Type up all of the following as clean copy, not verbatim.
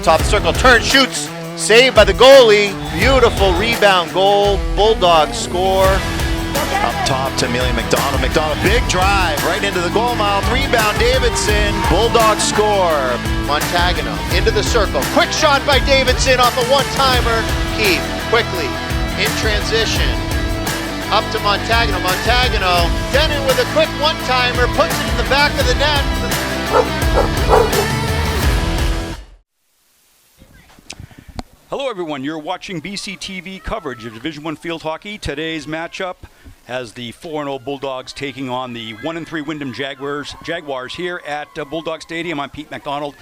top of the circle, turns, shoots, saved by the goalie. Beautiful rebound goal. Bulldogs score. Up top to Amelia McDonald. McDonald, big drive right into the goal mouth. Rebound, Davidson. Bulldogs score. Montagano into the circle. Quick shot by Davidson off a one-timer. Keith quickly in transition. Up to Montagano. Montagano, Denon with a quick one-timer, puts it in the back of the net. Hello everyone, you're watching BCTV coverage of Division I field hockey. Today's matchup has the 4-0 Bulldogs taking on the 1-3 Windham Jaguars here at Bulldog Stadium. I'm Pete McDonald,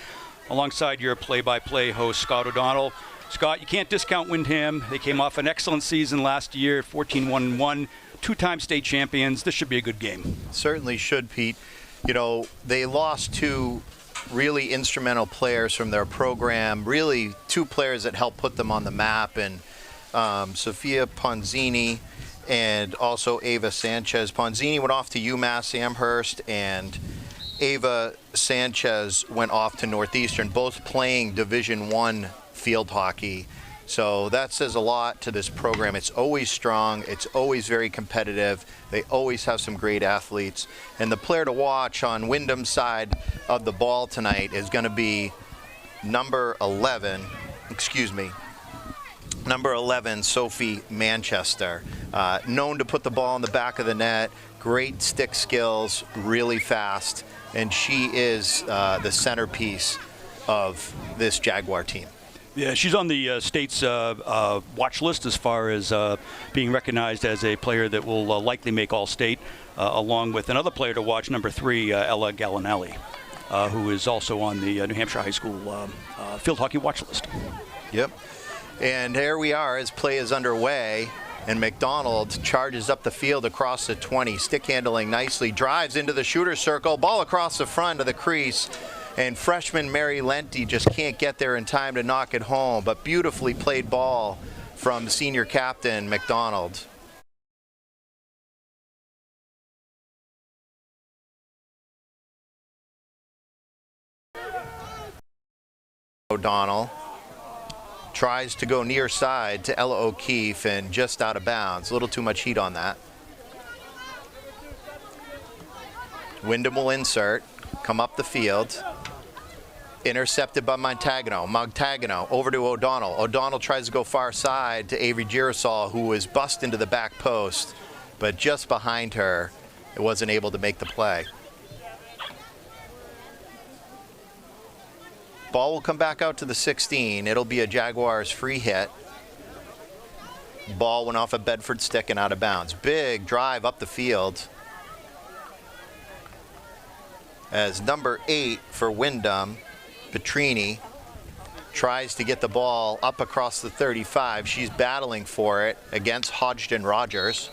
alongside your play-by-play host Scott O'Donnell. Scott, you can't discount Windham. They came off an excellent season last year, 14-1-1, two-time state champions. This should be a good game. Certainly should, Pete. You know, they lost two really instrumental players from their program, really two players that helped put them on the map, and Sophia Ponzini and also Ava Sanchez. Ponzini went off to UMass Amherst, and Ava Sanchez went off to Northeastern, both playing Division I field hockey. So that says a lot to this program. It's always strong. It's always very competitive. They always have some great athletes. And the player to watch on Windham's side of the ball tonight is going to be number 11, Sophie Manchester. Known to put the ball in the back of the net, great stick skills, really fast, and she is the centerpiece of this Jaguar team. Yeah, she's on the state's watch list as far as being recognized as a player that will likely make All-State, along with another player to watch, number 3, Ella Gallinelli, who is also on the New Hampshire High School field hockey watch list. Yep. And here we are as play is underway, and McDonald charges up the field across the 20, stick handling nicely, drives into the shooter circle, ball across the front of the crease. And freshman Mary Lenti just can't get there in time to knock it home, but beautifully played ball from senior captain McDonald. O'Donnell tries to go near side to Ella O'Keefe and just out of bounds. A little too much heat on that. Windham will insert, come up the field. Intercepted by Montagano. Montagano over to O'Donnell. O'Donnell tries to go far side to Avery Girasol, who was bussed into the back post, but just behind her, it wasn't able to make the play. Ball will come back out to the 16. It'll be a Jaguars free hit. Ball went off a Bedford stick and out of bounds. Big drive up the field as number 8 for Windham, Petrini, tries to get the ball up across the 35. She's battling for it against Hodgson Rogers.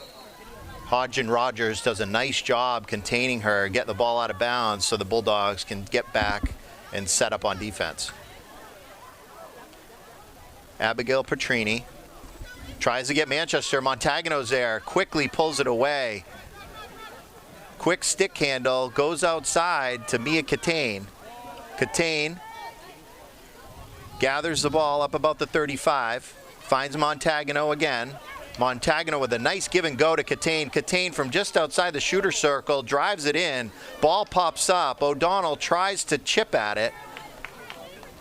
Hodgson Rogers does a nice job containing her, get the ball out of bounds so the Bulldogs can get back and set up on defense. Abigail Petrini tries to get Manchester. Montagano's there, quickly pulls it away. Quick stick handle, goes outside to Mia Catane. Catane gathers the ball up about the 35, finds Montagano again. Montagano with a nice give and go to Catane. Catane from just outside the shooter circle, drives it in. Ball pops up. O'Donnell tries to chip at it.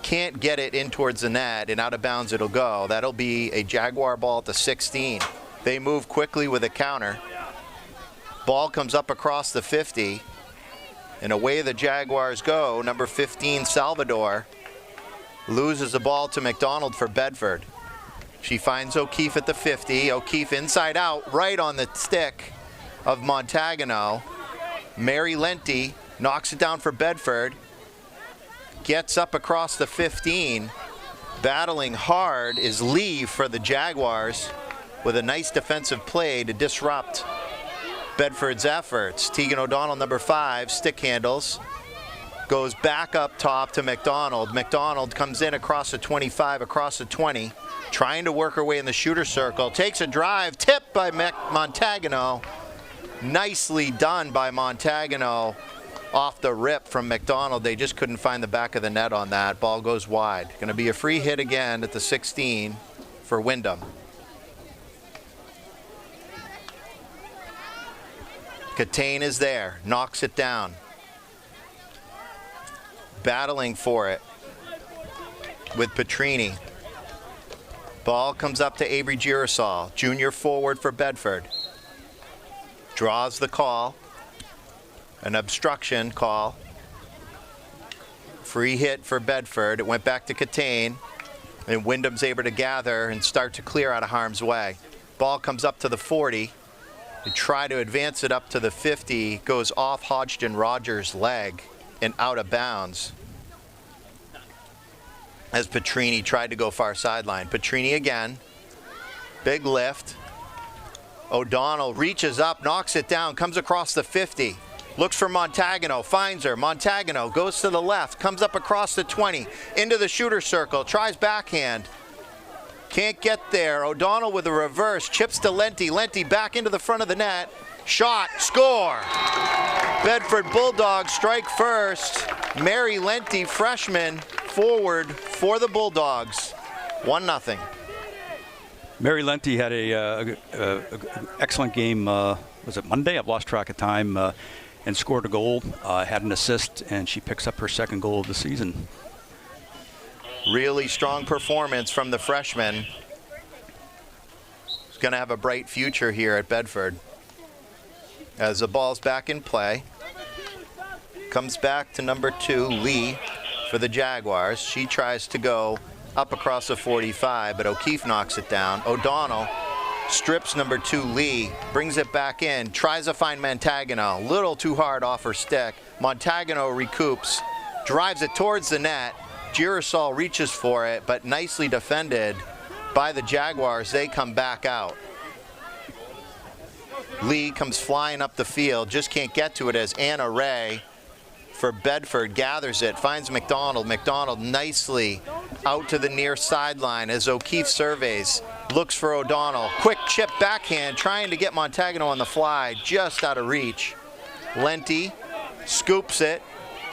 Can't get it in towards the net, and out of bounds it'll go. That'll be a Jaguar ball at the 16. They move quickly with a counter. Ball comes up across the 50, and away the Jaguars go. Number 15, Salvador, loses the ball to McDonald for Bedford. She finds O'Keefe at the 50. O'Keefe inside out, right on the stick of Montagano. Mary Lenti knocks it down for Bedford. Gets up across the 15. Battling hard is Lee for the Jaguars with a nice defensive play to disrupt Bedford's efforts. Tegan O'Donnell, number 5, stick handles. Goes back up top to McDonald. McDonald comes in across the 25, across the 20, trying to work her way in the shooter circle. Takes a drive, tipped by Montagano. Nicely done by Montagano off the rip from McDonald. They just couldn't find the back of the net on that. Ball goes wide. Going to be a free hit again at the 16 for Windham. Catane is there, knocks it down. Battling for it with Petrini. Ball comes up to Avery Girasol, junior forward for Bedford. Draws the call. An obstruction call. Free hit for Bedford. It went back to Catane. And Windham's able to gather and start to clear out of harm's way. Ball comes up to the 40. They try to advance it up to the 50. Goes off Hodgson Rogers' leg and out of bounds as Petrini tried to go far sideline. Petrini again. Big lift. O'Donnell reaches up, knocks it down, comes across the 50. Looks for Montagano, finds her. Montagano goes to the left, comes up across the 20, into the shooter circle, tries backhand. Can't get there. O'Donnell with a reverse, chips to Lenti. Lenti back into the front of the net. Shot, score. Bedford Bulldogs strike first. Mary Lenti, freshman, forward for the Bulldogs. 1-0. Mary Lenti had a excellent game. Was it Monday? I've lost track of time. And scored a goal, had an assist, and she picks up her second goal of the season. Really strong performance from the freshman. She's going to have a bright future here at Bedford. As the ball's back in play. Comes back to number 2, Lee, for the Jaguars. She tries to go up across the 45, but O'Keefe knocks it down. O'Donnell strips number 2, Lee, brings it back in, tries to find Montagano. Little too hard off her stick. Montagano recoups, drives it towards the net. Girasol reaches for it, but nicely defended by the Jaguars. They come back out. Lee comes flying up the field, just can't get to it as Anna Ray for Bedford gathers it, finds McDonald. McDonald nicely out to the near sideline as O'Keefe surveys, looks for O'Donnell. Quick chip backhand, trying to get Montagano on the fly, just out of reach. Lenti scoops it,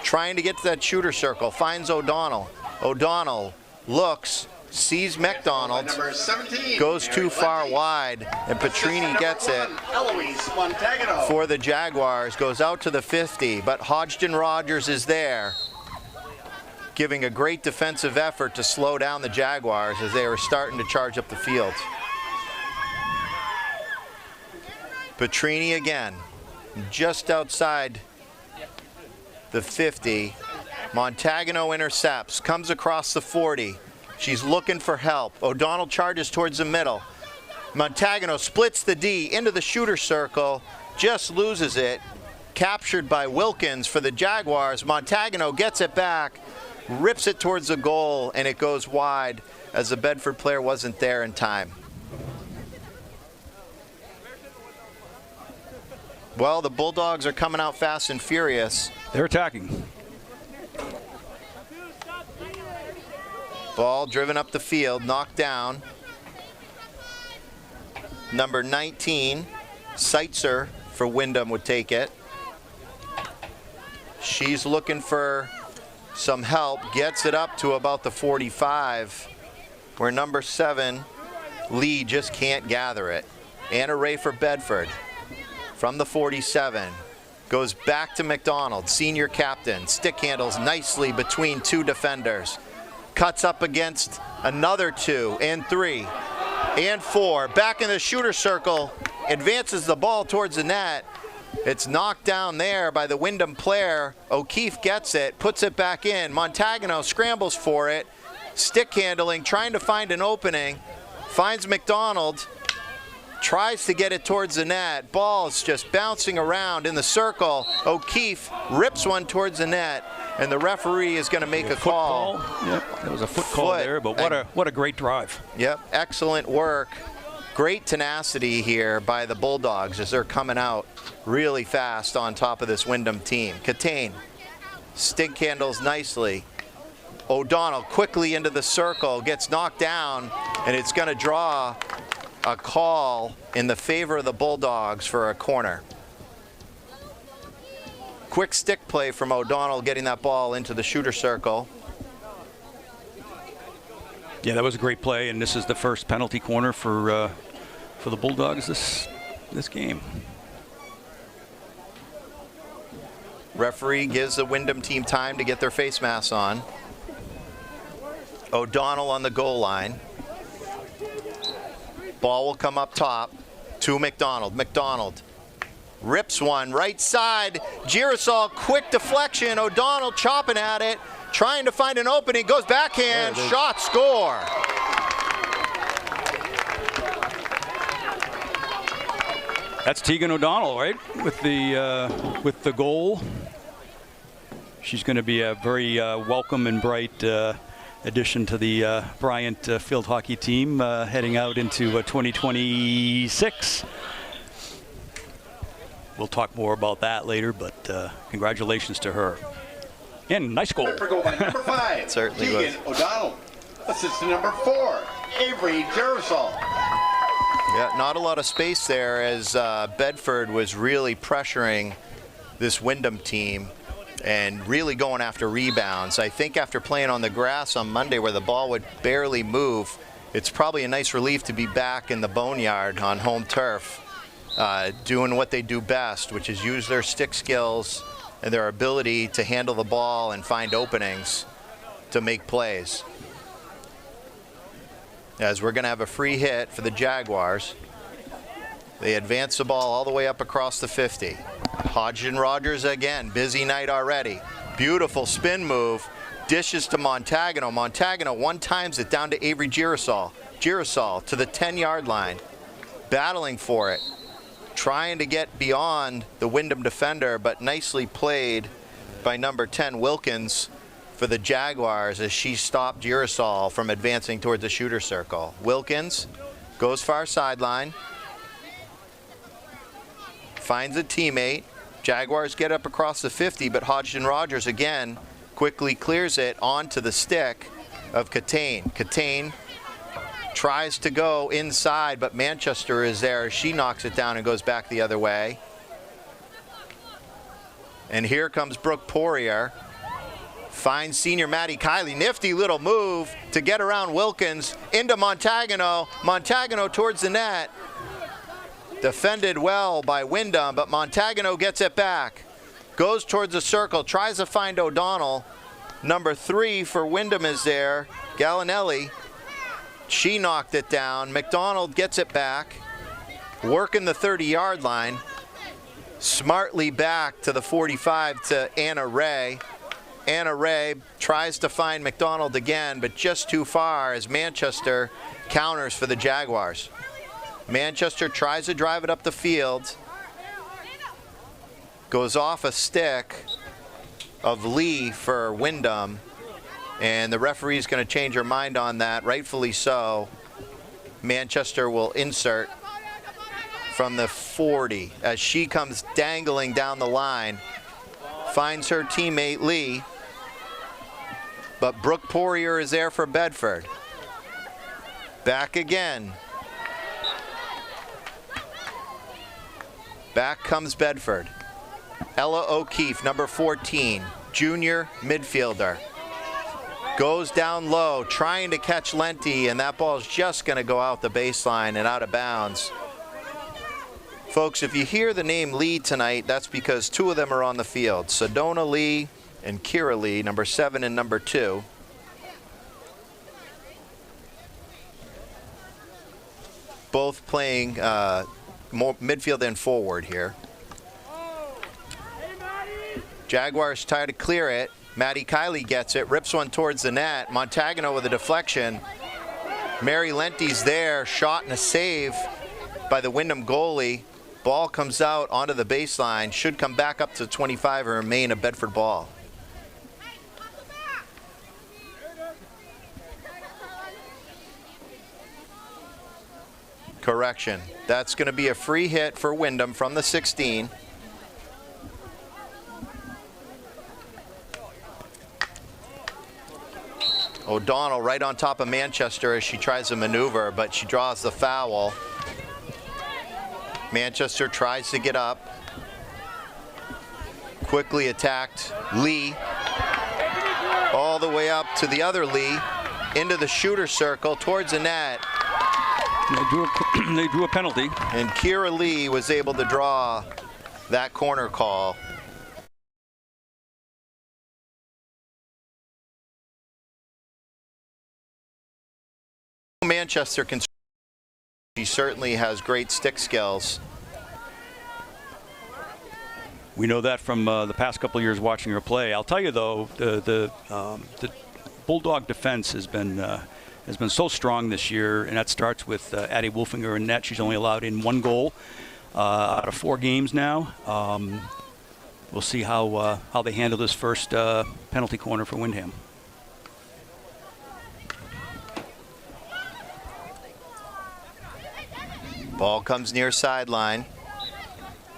trying to get to that shooter circle, finds O'Donnell. O'Donnell looks, sees McDonald, goes too far wide, and Petrini gets it for the Jaguars, goes out to the 50, but Hodgson Rogers is there, giving a great defensive effort to slow down the Jaguars as they were starting to charge up the field. Petrini again, just outside the 50. Montagano intercepts, comes across the 40. She's looking for help. O'Donnell charges towards the middle. Montagano splits the D into the shooter circle, just loses it. Captured by Wilkins for the Jaguars. Montagano gets it back, rips it towards the goal, and it goes wide as the Bedford player wasn't there in time. Well, the Bulldogs are coming out fast and furious. They're attacking. Ball driven up the field, knocked down. Number 19, Seitzer for Windham would take it. She's looking for some help, gets it up to about the 45, where number 7, Lee, just can't gather it. Anna Ray for Bedford from the 47. Goes back to McDonald, senior captain. Stick handles nicely between 2 defenders. Cuts up against another 2 and 3 and 4. Back in the shooter circle, advances the ball towards the net. It's knocked down there by the Windham player. O'Keefe gets it, puts it back in. Montagano scrambles for it. Stick handling, trying to find an opening. Finds McDonald. Tries to get it towards the net. Ball's just bouncing around in the circle. O'Keefe rips one towards the net, and the referee is going to make a call. Yep, there was a foot call there, but what a great drive. Yep, excellent work. Great tenacity here by the Bulldogs as they're coming out really fast on top of this Windham team. Catane stick handles nicely. O'Donnell quickly into the circle, gets knocked down, and it's going to draw a call in the favor of the Bulldogs for a corner. Quick stick play from O'Donnell getting that ball into the shooter circle. Yeah, that was a great play, and this is the first penalty corner for the Bulldogs this game. Referee gives the Windham team time to get their face masks on. O'Donnell on the goal line. Ball will come up top to McDonald. McDonald rips one right side. Girasol, quick deflection. O'Donnell chopping at it, trying to find an opening. Goes backhand, shot, score. That's Tegan O'Donnell, right? With the goal. She's going to be a very welcome and bright addition to the Bryant field hockey team heading out into 2026. We'll talk more about that later, but congratulations to her. And nice goal. Goal by number 5. Certainly Tegan O'Donnell. Assistant number 4, Avery Girasol. Yeah, not a lot of space there as Bedford was really pressuring this Windham team and really going after rebounds. I think after playing on the grass on Monday where the ball would barely move, it's probably a nice relief to be back in the boneyard on home turf, doing what they do best, which is use their stick skills and their ability to handle the ball and find openings to make plays. As we're going to have a free hit for the Jaguars. They advance the ball all the way up across the 50. Hodgson Rogers again, busy night already. Beautiful spin move, dishes to Montagano. Montagano one-times it down to Avery Girasol. Girasol to the 10-yard line, battling for it, trying to get beyond the Windham defender, but nicely played by number 10, Wilkins, for the Jaguars as she stopped Girasol from advancing towards the shooter circle. Wilkins goes far sideline, finds a teammate. Jaguars get up across the 50, but Hodgson Rogers again quickly clears it onto the stick of Catane. Catane tries to go inside, but Manchester is there. She knocks it down and goes back the other way. And here comes Brooke Poirier. Finds senior Maddie Kiley. Nifty little move to get around Wilkins into Montagano. Montagano towards the net. Defended well by Windham, but Montagano gets it back. Goes towards the circle, tries to find O'Donnell. Number 3 for Windham is there, Gallinelli. She knocked it down. McDonald gets it back. Working the 30-yard line. Smartly back to the 45 to Anna Ray. Anna Ray tries to find McDonald again, but just too far as Manchester counters for the Jaguars. Manchester tries to drive it up the field. Goes off a stick of Lee for Windham. And the referee's going to change her mind on that, rightfully so. Manchester will insert from the 40 as she comes dangling down the line. Finds her teammate Lee. But Brooke Poirier is there for Bedford. Back again. Back comes Bedford. Ella O'Keefe, number 14, junior midfielder. Goes down low, trying to catch Lenti, and that ball's just going to go out the baseline and out of bounds. Folks, if you hear the name Lee tonight, that's because 2 of them are on the field. Sedona Lee and Kira Lee, number 7 and number 2. Both playing more midfield and forward here. Jaguars try to clear it. Maddie Kiley gets it, rips one towards the net. Montagano with a deflection. Mary Lenti's there, shot and a save by the Windham goalie. Ball comes out onto the baseline, should come back up to 25 and remain a Bedford ball. Correction. That's going to be a free hit for Windham from the 16. O'Donnell right on top of Manchester as she tries to maneuver, but she draws the foul. Manchester tries to get up. quickly attacked Lee, all the way up to the other Lee, into the shooter circle towards the net. They drew a penalty. And Kira Lee was able to draw that corner call. Manchester can. She certainly has great stick skills. We know that from the past couple of years watching her play. I'll tell you though, the Bulldog defense has been so strong this year, and that starts with Addie Wolfinger in net. She's only allowed in 1 goal out of 4 games now. We'll see how they handle this first penalty corner for Windham. Ball comes near sideline.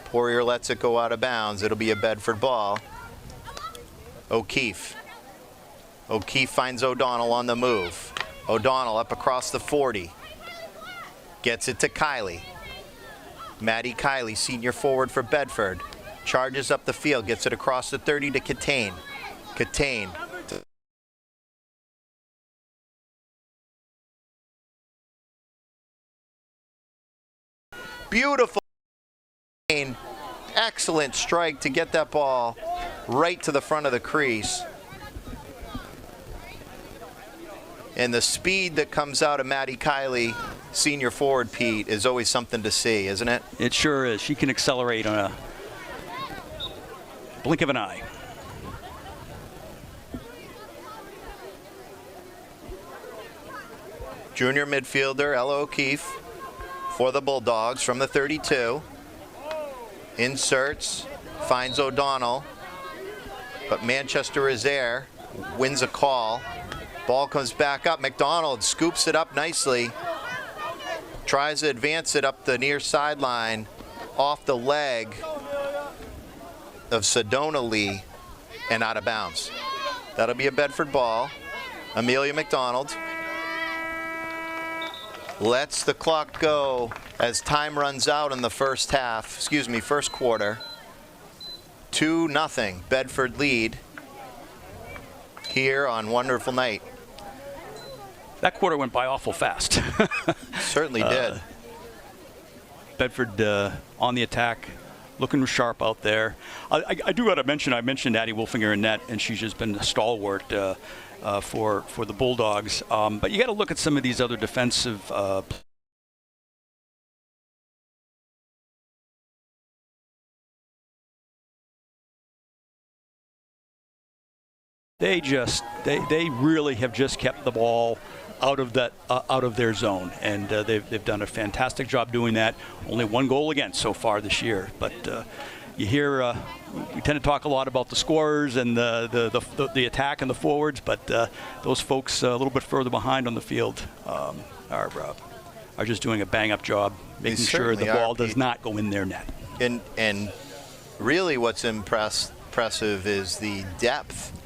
Poirier lets it go out of bounds. It'll be a Bedford ball. O'Keefe. O'Keefe finds O'Donnell on the move. O'Donnell up across the 40. Gets it to Kiley. Maddie Kiley, senior forward for Bedford. Charges up the field, gets it across the 30 to Catane. Catane. Beautiful. Excellent strike to get that ball right to the front of the crease. And the speed that comes out of Maddie Kiley, senior forward, Pete, is always something to see, isn't it? It sure is. She can accelerate on a blink of an eye. Junior midfielder Ella O'Keefe for the Bulldogs from the 32. Inserts, finds O'Donnell, but Manchester is there, wins a call. Ball comes back up. McDonald scoops it up nicely. Tries to advance it up the near sideline off the leg of Sedona Lee and out of bounds. That'll be a Bedford ball. Amelia McDonald lets the clock go as time runs out in the first quarter. 2-0 Bedford lead here on Wonderful Night. That quarter went by awful fast. Certainly did. Bedford on the attack, looking sharp out there. I do got to mention, I mentioned Addie Wolfinger in net, and she's just been a stalwart for the Bulldogs. But you got to look at some of these other defensive They really have just kept the ball out of their zone, and they've done a fantastic job doing that. Only 1 goal against so far this year, but you hear we tend to talk a lot about the scorers and the attack and the forwards, but those folks a little bit further behind on the field are just doing a bang-up job making sure the ball does not go in their net. And really, what's impressive is the depth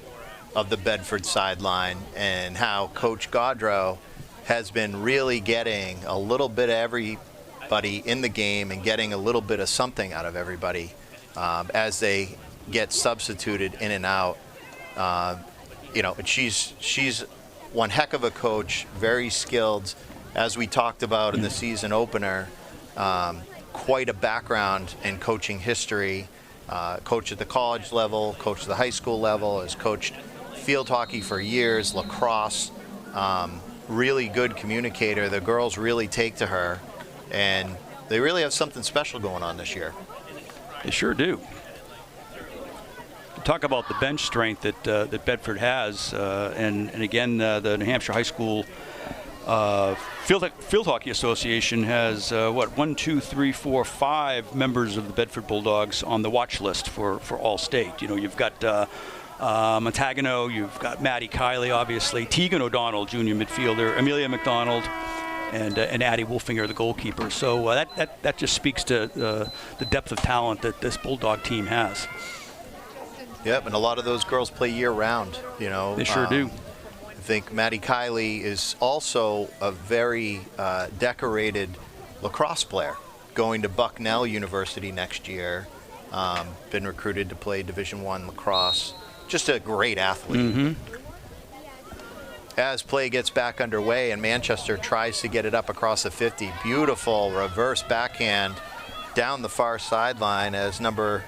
of the Bedford sideline and how Coach Gaudreau has been really getting a little bit of everybody in the game and getting a little bit of something out of everybody as they get substituted in and out. She's one heck of a coach, very skilled, as we talked about in the season opener. Quite a background in coaching history. Coach at the college level, coach at the high school level, has coached field hockey for years, lacrosse, really good communicator. The girls really take to her, and they really have something special going on this year. They sure do. Talk about the bench strength that Bedford has, and again, the New Hampshire High School Field Hockey Association has 1, 2, 3, 4, 5 members of the Bedford Bulldogs on the watch list for all state. You know, you've got Montagano, you've got Maddie Kiley, obviously, Tegan O'Donnell, junior midfielder, Amelia McDonald, and Addie Wolfinger, the goalkeeper. So that just speaks to the depth of talent that this Bulldog team has. Yep, and a lot of those girls play year-round. You know, they sure do. I think Maddie Kiley is also a very decorated lacrosse player, going to Bucknell University next year. Been recruited to play Division I lacrosse. Just a great athlete. As play gets back underway and Manchester tries to get it up across the 50. Beautiful reverse backhand down the far sideline as number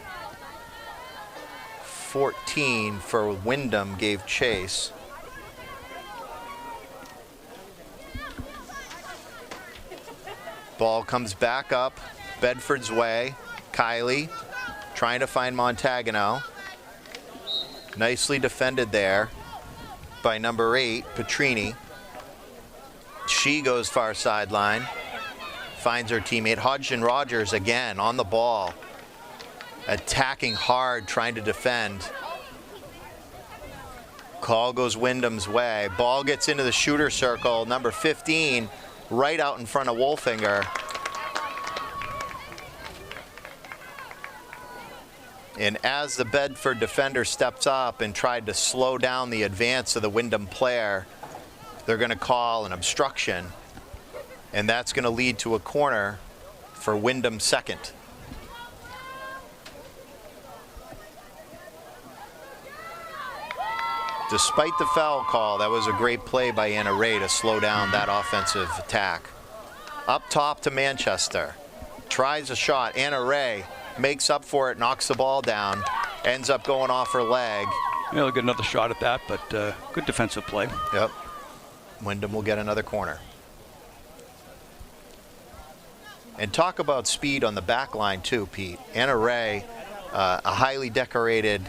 14 for Windham gave chase. Ball comes back up Bedford's way. Kylie trying to find Montagano. Nicely defended there by number 8, Petrini. She goes far sideline. Finds her teammate. Hodgson Rogers again on the ball. Attacking hard, trying to defend. Call goes Windham's way. Ball gets into the shooter circle. Number 15 right out in front of Wolfinger. And as the Bedford defender steps up and tried to slow down the advance of the Windham player, they're going to call an obstruction. And that's going to lead to a corner for Windham second. Despite the foul call, that was a great play by Anna Ray to slow down that offensive attack. Up top to Manchester. Tries a shot. Anna Ray makes up for it, knocks the ball down, ends up going off her leg. Yeah, they'll get another shot at that, but good defensive play. Yep. Windham will get another corner. And talk about speed on the back line too, Pete. Anna Ray, a highly decorated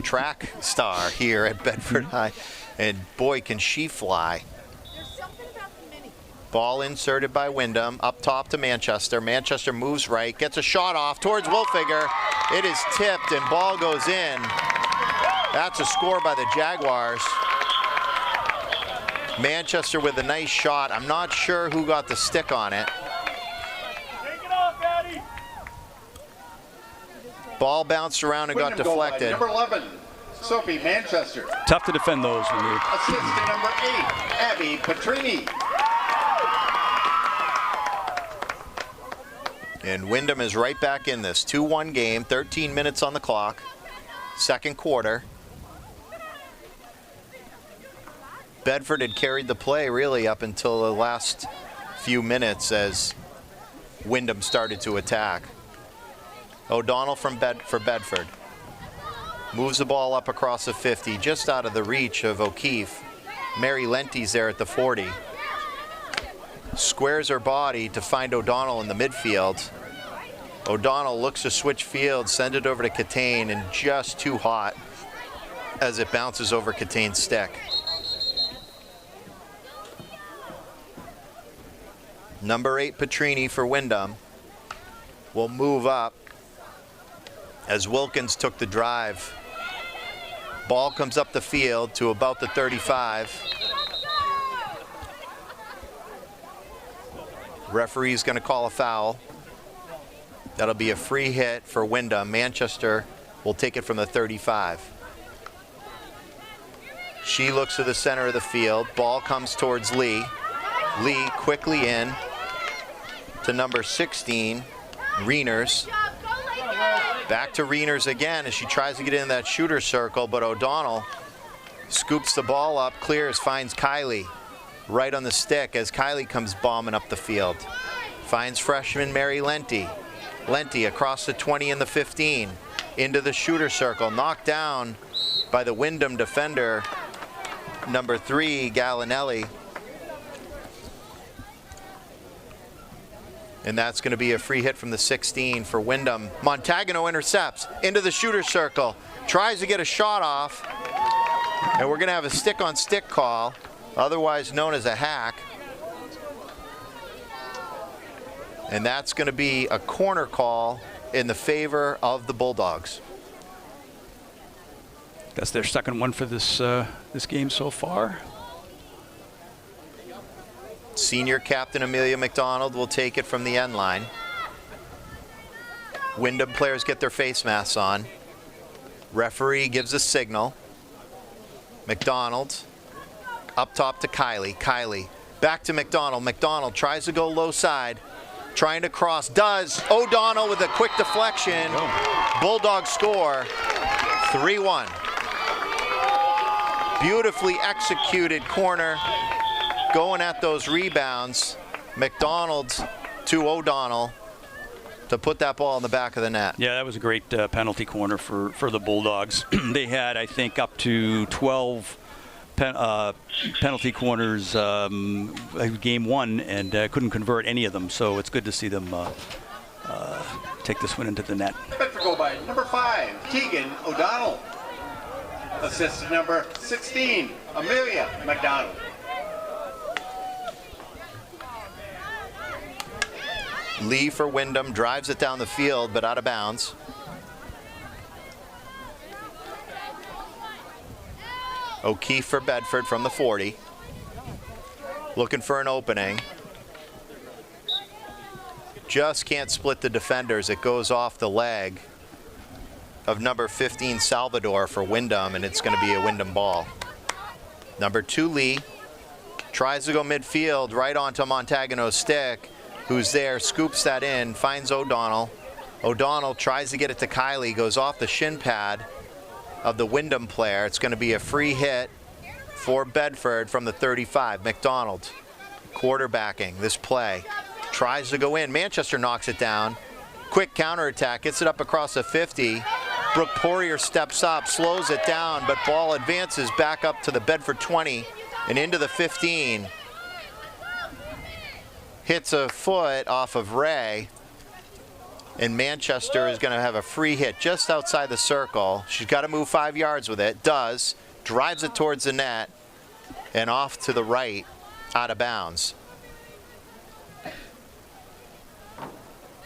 track star here at Bedford High. And boy, can she fly. Ball inserted by Windham, up top to Manchester. Manchester moves right, gets a shot off towards Wolfinger. It is tipped and ball goes in. That's a score by the Jaguars. Manchester with a nice shot. I'm not sure who got the stick on it. Ball bounced around and got deflected. Number 11, Sophie Manchester. Tough to defend those when you... Assist to number 8, Abby Petrini. And Windham is right back in this. 2-1 game, 13 minutes on the clock. Second quarter. Bedford had carried the play really up until the last few minutes as Windham started to attack. O'Donnell for Bedford. Moves the ball up across the 50, just out of the reach of O'Keefe. Mary Lenty's there at the 40. Squares her body to find O'Donnell in the midfield. O'Donnell looks to switch field, send it over to Catane, and just too hot as it bounces over Catane's stick. Number 8, Petrini for Windham will move up as Wilkins took the drive. Ball comes up the field to about the 35. Referee's going to call a foul. That'll be a free hit for Windham. Manchester will take it from the 35. She looks to the center of the field. Ball comes towards Lee. Lee quickly in to number 16, Reiners. Back to Reiners again as she tries to get in that shooter circle, but O'Donnell scoops the ball up, clears, finds Kylie right on the stick as Kylie comes bombing up the field. Finds freshman Mary Lenty. Lenty across the 20 and the 15 into the shooter circle, knocked down by the Windham defender, number 3, Gallinelli. And that's going to be a free hit from the 16 for Windham. Montagano intercepts into the shooter circle, tries to get a shot off, and we're going to have a stick-on-stick call, otherwise known as a hack. And that's going to be a corner call in the favor of the Bulldogs. That's their second one for this this game so far. Senior captain Amelia McDonald will take it from the end line. Windham players get their face masks on. Referee gives a signal. McDonald up top to Kylie. Kylie back to McDonald. McDonald tries to go low side. trying to cross, does. O'Donnell with a quick deflection. Bulldogs score 3-1. Beautifully executed corner, going at those rebounds. McDonald to O'Donnell to put that ball in the back of the net. Yeah, that was a great penalty corner for the Bulldogs. They had, I think, up to 12 penalty corners game one, and couldn't convert any of them. So it's good to see them take this one into the net. Bedford goal by number 5, Tegan O'Donnell. Assist to number 16, Amelia McDonald. Lee for Windham drives it down the field, but out of bounds. O'Keefe for Bedford from the 40. Looking for an opening. Just can't split the defenders. It goes off the leg of number 15 Salvador for Windham, and it's going to be a Windham ball. Number 2 Lee tries to go midfield right onto Montagano's stick, who's there, scoops that in, finds O'Donnell. O'Donnell tries to get it to Kylie, goes off the shin pad of the Windham player. It's going to be a free hit for Bedford from the 35. McDonald quarterbacking this play. Tries to go in. Manchester knocks it down. Quick counterattack, gets it up across the 50. Brooke Poirier steps up, slows it down, but ball advances back up to the Bedford 20 and into the 15. Hits a foot off of Ray, and Manchester is going to have a free hit just outside the circle. She's got to move 5 yards with it. Does. Drives it towards the net and off to the right, out of bounds.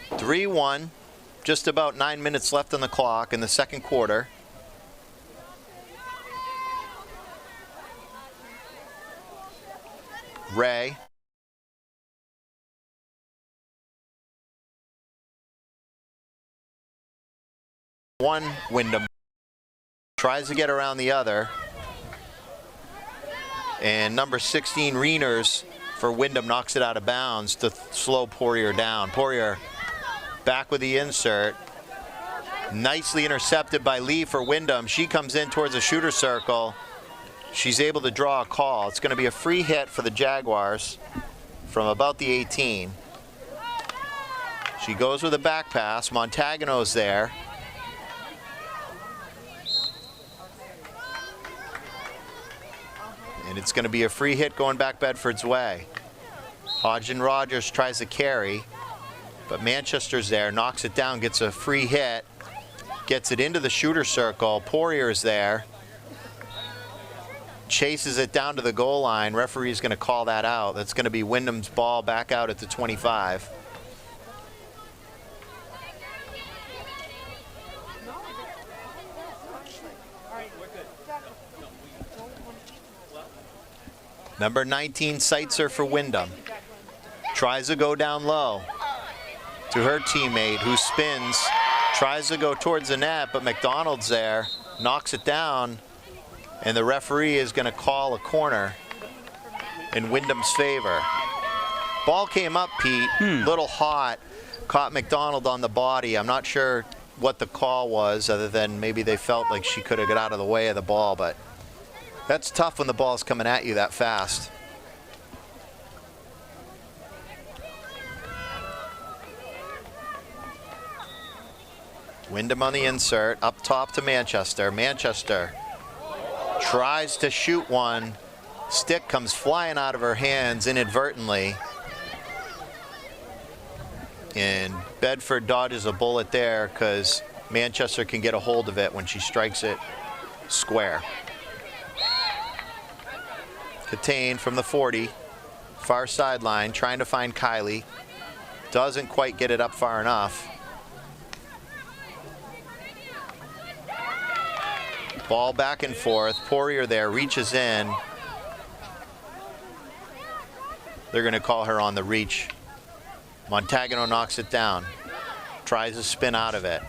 3-1. Just about 9 minutes left on the clock in the second quarter. Ray. One Windham tries to get around the other. And number 16 Reeners for Windham knocks it out of bounds to slow Poirier down. Poirier back with the insert. Nicely intercepted by Lee for Windham. She comes in towards the shooter circle. She's able to draw a call. It's going to be a free hit for the Jaguars from about the 18. She goes with a back pass. Montagano's there. And it's going to be a free hit going back Bedford's way. Hodgson Rogers tries to carry, but Manchester's there, knocks it down, gets a free hit, gets it into the shooter circle. Poirier's there, chases it down to the goal line. Referee's going to call that out. That's going to be Windham's ball back out at the 25. Number 19, Seitzer for Windham. Tries to go down low to her teammate who spins, tries to go towards the net, but McDonald's there, knocks it down, and the referee is going to call a corner in Windham's favor. Ball came up, Pete, little hot, caught McDonald on the body. I'm not sure what the call was, other than maybe they felt like she could have got out of the way of the ball, but that's tough when the ball's coming at you that fast. Windham on the insert, up top to Manchester. Manchester tries to shoot one. Stick comes flying out of her hands inadvertently. And Bedford dodges a bullet there because Manchester can get a hold of it when she strikes it square. Catane from the 40, far sideline, trying to find Kylie. Doesn't quite get it up far enough. Ball back and forth. Poirier there, reaches in. They're going to call her on the reach. Montagano knocks it down. Tries to spin out of it.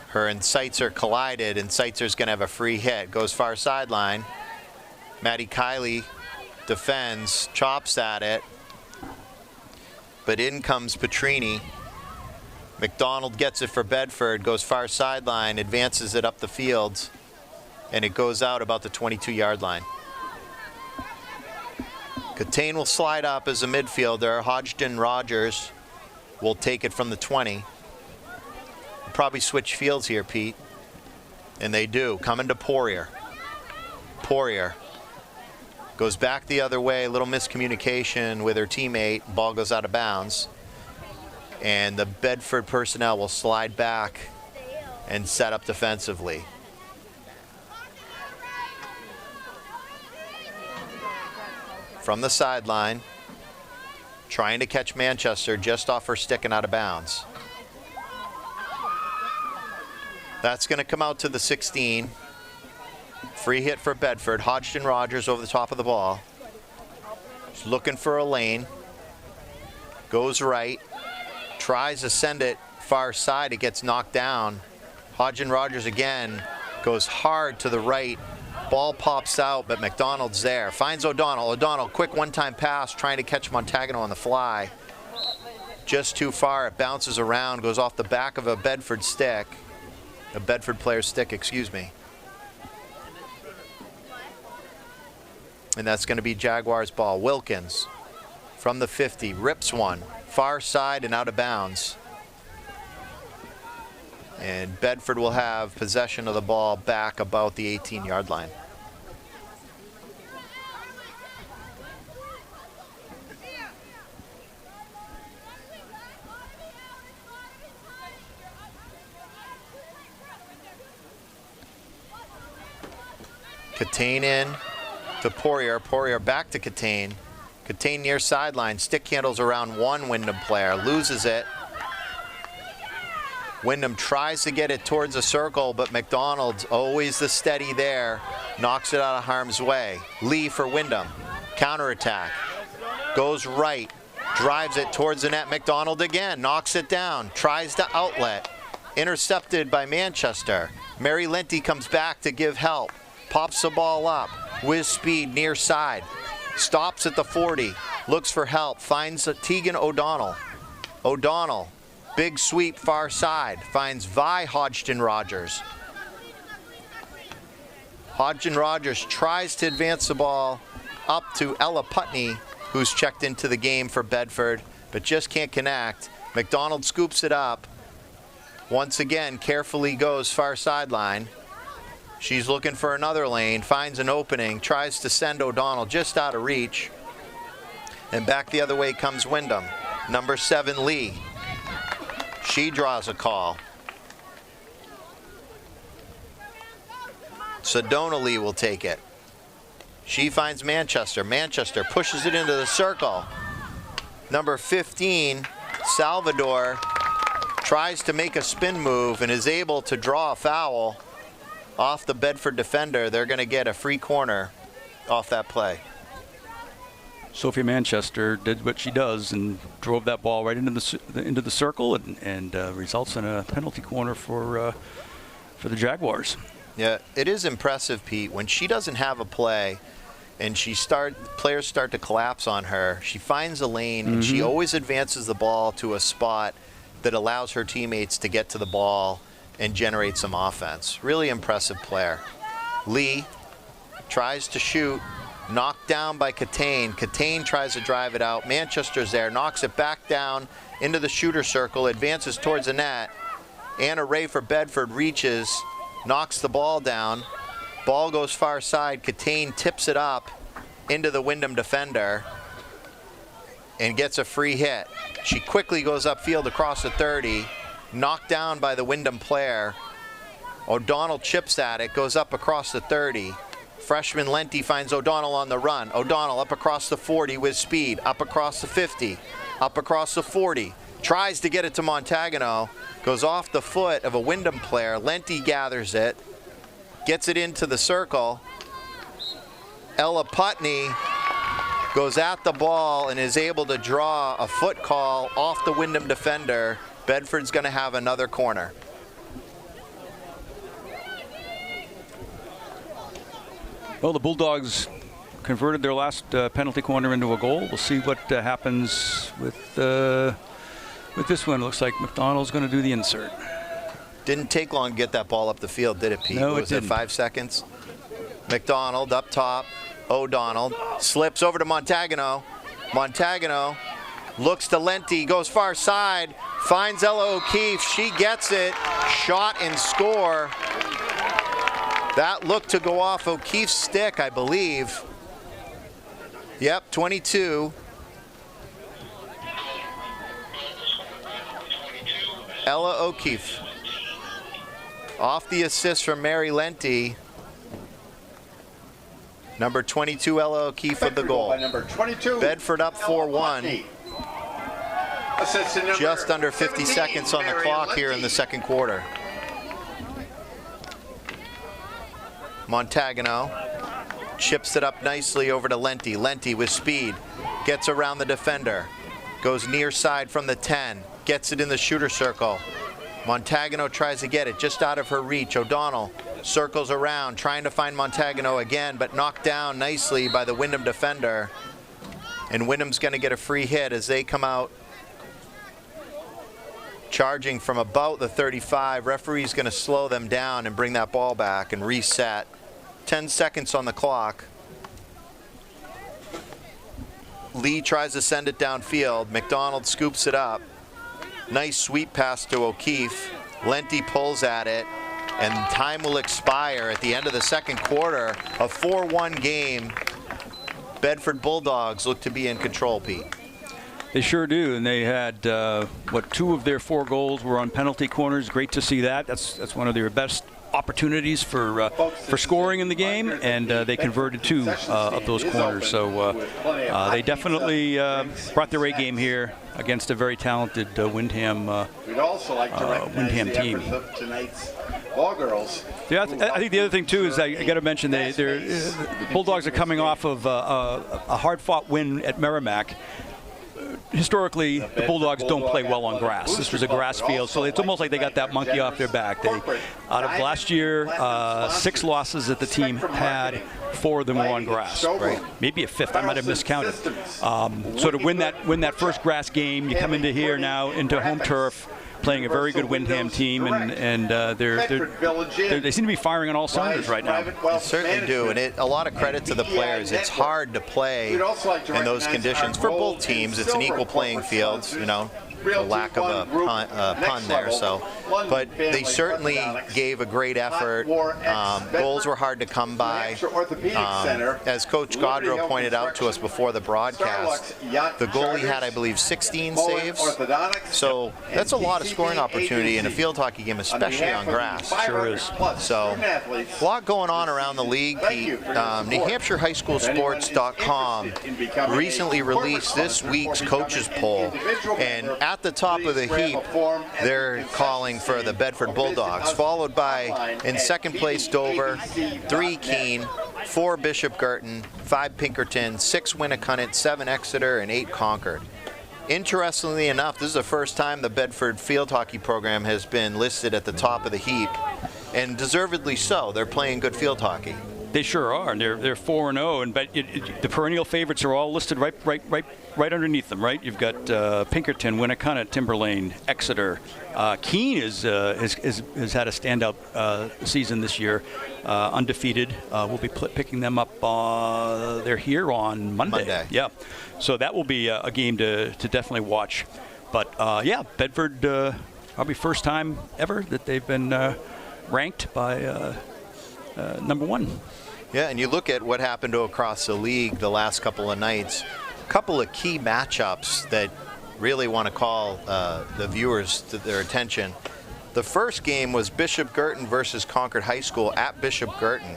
Her and Seitzer collided, and Seitzer's going to have a free hit. Goes far sideline. Maddie Kiley defends, chops at it, but in comes Petrini. McDonald gets it for Bedford, goes far sideline, advances it up the field, and it goes out about the 22-yard line. Catane will slide up as a midfielder. Hodgson Rogers will take it from the 20. We'll probably switch fields here, Pete. And they do. Coming to Poirier. Poirier goes back the other way. A little miscommunication with her teammate. Ball goes out of bounds. And the Bedford personnel will slide back and set up defensively. From the sideline, trying to catch Manchester just off her stick and out of bounds. That's going to come out to the 16. Free hit for Bedford. Hodgson Rogers over the top of the ball. She's looking for a lane. Goes right. Tries to send it far side. It gets knocked down. Hodgson Rogers again goes hard to the right. Ball pops out, but McDonald's there. Finds O'Donnell. O'Donnell, quick one-time pass, trying to catch Montagano on the fly. Just too far. It bounces around, goes off the back of a Bedford stick. A Bedford player's stick, excuse me. And that's going to be Jaguars ball. Wilkins from the 50, rips one. Far side and out of bounds. And Bedford will have possession of the ball back about the 18-yard line. Catane in to Poirier. Poirier back to Catane. Catane near sideline. Stick handles around one Windham player. Loses it. Windham tries to get it towards a circle, but McDonald's always the steady there. Knocks it out of harm's way. Lee for Windham. Counterattack. Goes right. Drives it towards the net. McDonald again. Knocks it down. Tries to outlet. Intercepted by Manchester. Mary Linty comes back to give help. Pops the ball up. With speed near side. Stops at the 40. Looks for help. Finds Tegan O'Donnell. O'Donnell. Big sweep far side. Finds Vi Hodgson Rogers. Hodgson Rogers tries to advance the ball up to Ella Putney, who's checked into the game for Bedford, but just can't connect. McDonald scoops it up. Once again, carefully goes far sideline. She's looking for another lane, finds an opening, tries to send O'Donnell just out of reach. And back the other way comes Windham. Number 7, Lee. She draws a call. Sedona Lee will take it. She finds Manchester. Manchester pushes it into the circle. Number 15, Salvador, tries to make a spin move and is able to draw a foul off the Bedford defender. They're going to get a free corner off that play. Sophia Manchester did what she does and drove that ball right into the circle and results in a penalty corner for the Jaguars. Yeah, it is impressive, Pete. When she doesn't have a play and players start to collapse on her, she finds a lane and she always advances the ball to a spot that allows her teammates to get to the ball and generate some offense. Really impressive player. Lee tries to shoot. Knocked down by Catane. Catane tries to drive it out. Manchester's there, knocks it back down into the shooter circle, advances towards the net. Anna Ray for Bedford reaches, knocks the ball down. Ball goes far side. Catane tips it up into the Windham defender and gets a free hit. She quickly goes upfield across the 30, knocked down by the Windham player. O'Donnell chips at it, goes up across the 30. Freshman Lenti finds O'Donnell on the run. O'Donnell up across the 40 with speed, up across the 50, up across the 40. Tries to get it to Montagano, goes off the foot of a Windham player. Lenti gathers it, gets it into the circle. Ella Putney goes at the ball and is able to draw a foot call off the Windham defender. Bedford's going to have another corner. Well, the Bulldogs converted their last penalty corner into a goal. We'll see what happens with this one. It looks like McDonald's going to do the insert. Didn't take long to get that ball up the field, did it, Pete? No, was it didn't. 5 seconds? McDonald up top. O'Donnell slips over to Montagano. Montagano looks to Lenti, goes far side, finds Ella O'Keefe. She gets it. Shot and score. That looked to go off O'Keefe's stick, I believe. Yep, 22. Ella O'Keefe. Off the assist from Mary Lenti. Number 22, Ella O'Keefe with the goal. By number 22, Bedford up 4-1. Just under 50 seconds on the clock here in the second quarter. Montagano chips it up nicely over to Lenti. Lenti with speed, gets around the defender, goes near side from the 10, gets it in the shooter circle. Montagano tries to get it just out of her reach. O'Donnell circles around, trying to find Montagano again, but knocked down nicely by the Windham defender. And Windham's going to get a free hit as they come out charging from about the 35. Referee's going to slow them down and bring that ball back and reset. 10 seconds on the clock. Lee tries to send it downfield. McDonald scoops it up. Nice sweep pass to O'Keefe. Lenti pulls at it, and time will expire at the end of the second quarter. A 4-1 game. Bedford Bulldogs look to be in control, Pete. They sure do, and they had, 2 of their 4 goals were on penalty corners. Great to see that. That's one of their best opportunities for scoring in the game, and they converted 2 of those corners. So they definitely brought their A game here against a very talented Windham team. Yeah, I think the other thing too is I got to mention the Bulldogs are coming off of a hard-fought win at Merrimack. Historically, the Bulldogs don't play well on grass. This was a grass field, so it's almost like they got that monkey off their back. Out of last year, 6 losses that the team had, 4 of them were on grass. Right? Maybe a 5th. I might have miscounted. So to win that first grass game, you come into here now into home turf, playing a very good Windham team, and they seem to be firing on all cylinders right now. They certainly do, and a lot of credit to the players. It's hard to play in those conditions for both teams. It's an equal playing field, you know, a lack of a pun there. So, but they certainly gave a great effort. Goals were hard to come by. As Coach Godrow pointed out to us before the broadcast, the goalie had, I believe, 16 saves. So that's a lot of scoring opportunity in a field hockey game, especially on grass. Sure is. So a lot going on around the league, Pete. NewHampshireHighSchoolSports.com recently released this week's coaches poll, and at the top of the heap, they're calling for the Bedford Bulldogs, followed by, in second place, Dover, 3 Keene, 4 Bishop Girton, 5 Pinkerton, 6 Winnicott, 7 Exeter, and 8 Concord. Interestingly enough, this is the first time the Bedford field hockey program has been listed at the top of the heap, and deservedly so. They're playing good field hockey. They sure are, and they're 4-0, and but the perennial favorites are all listed right underneath them, right? You've got Pinkerton, Winnicott, Timberlane, Exeter. Keene has had a standout season this year, undefeated. We'll be picking them up. They're here on Monday. Yeah, so that will be a game to definitely watch. But yeah, Bedford, probably first time ever that they've been ranked by number 1. Yeah, and you look at what happened across the league the last couple of nights. A couple of key matchups that really want to call the viewers to their attention. The first game was Bishop Girton versus Concord High School at Bishop Girton.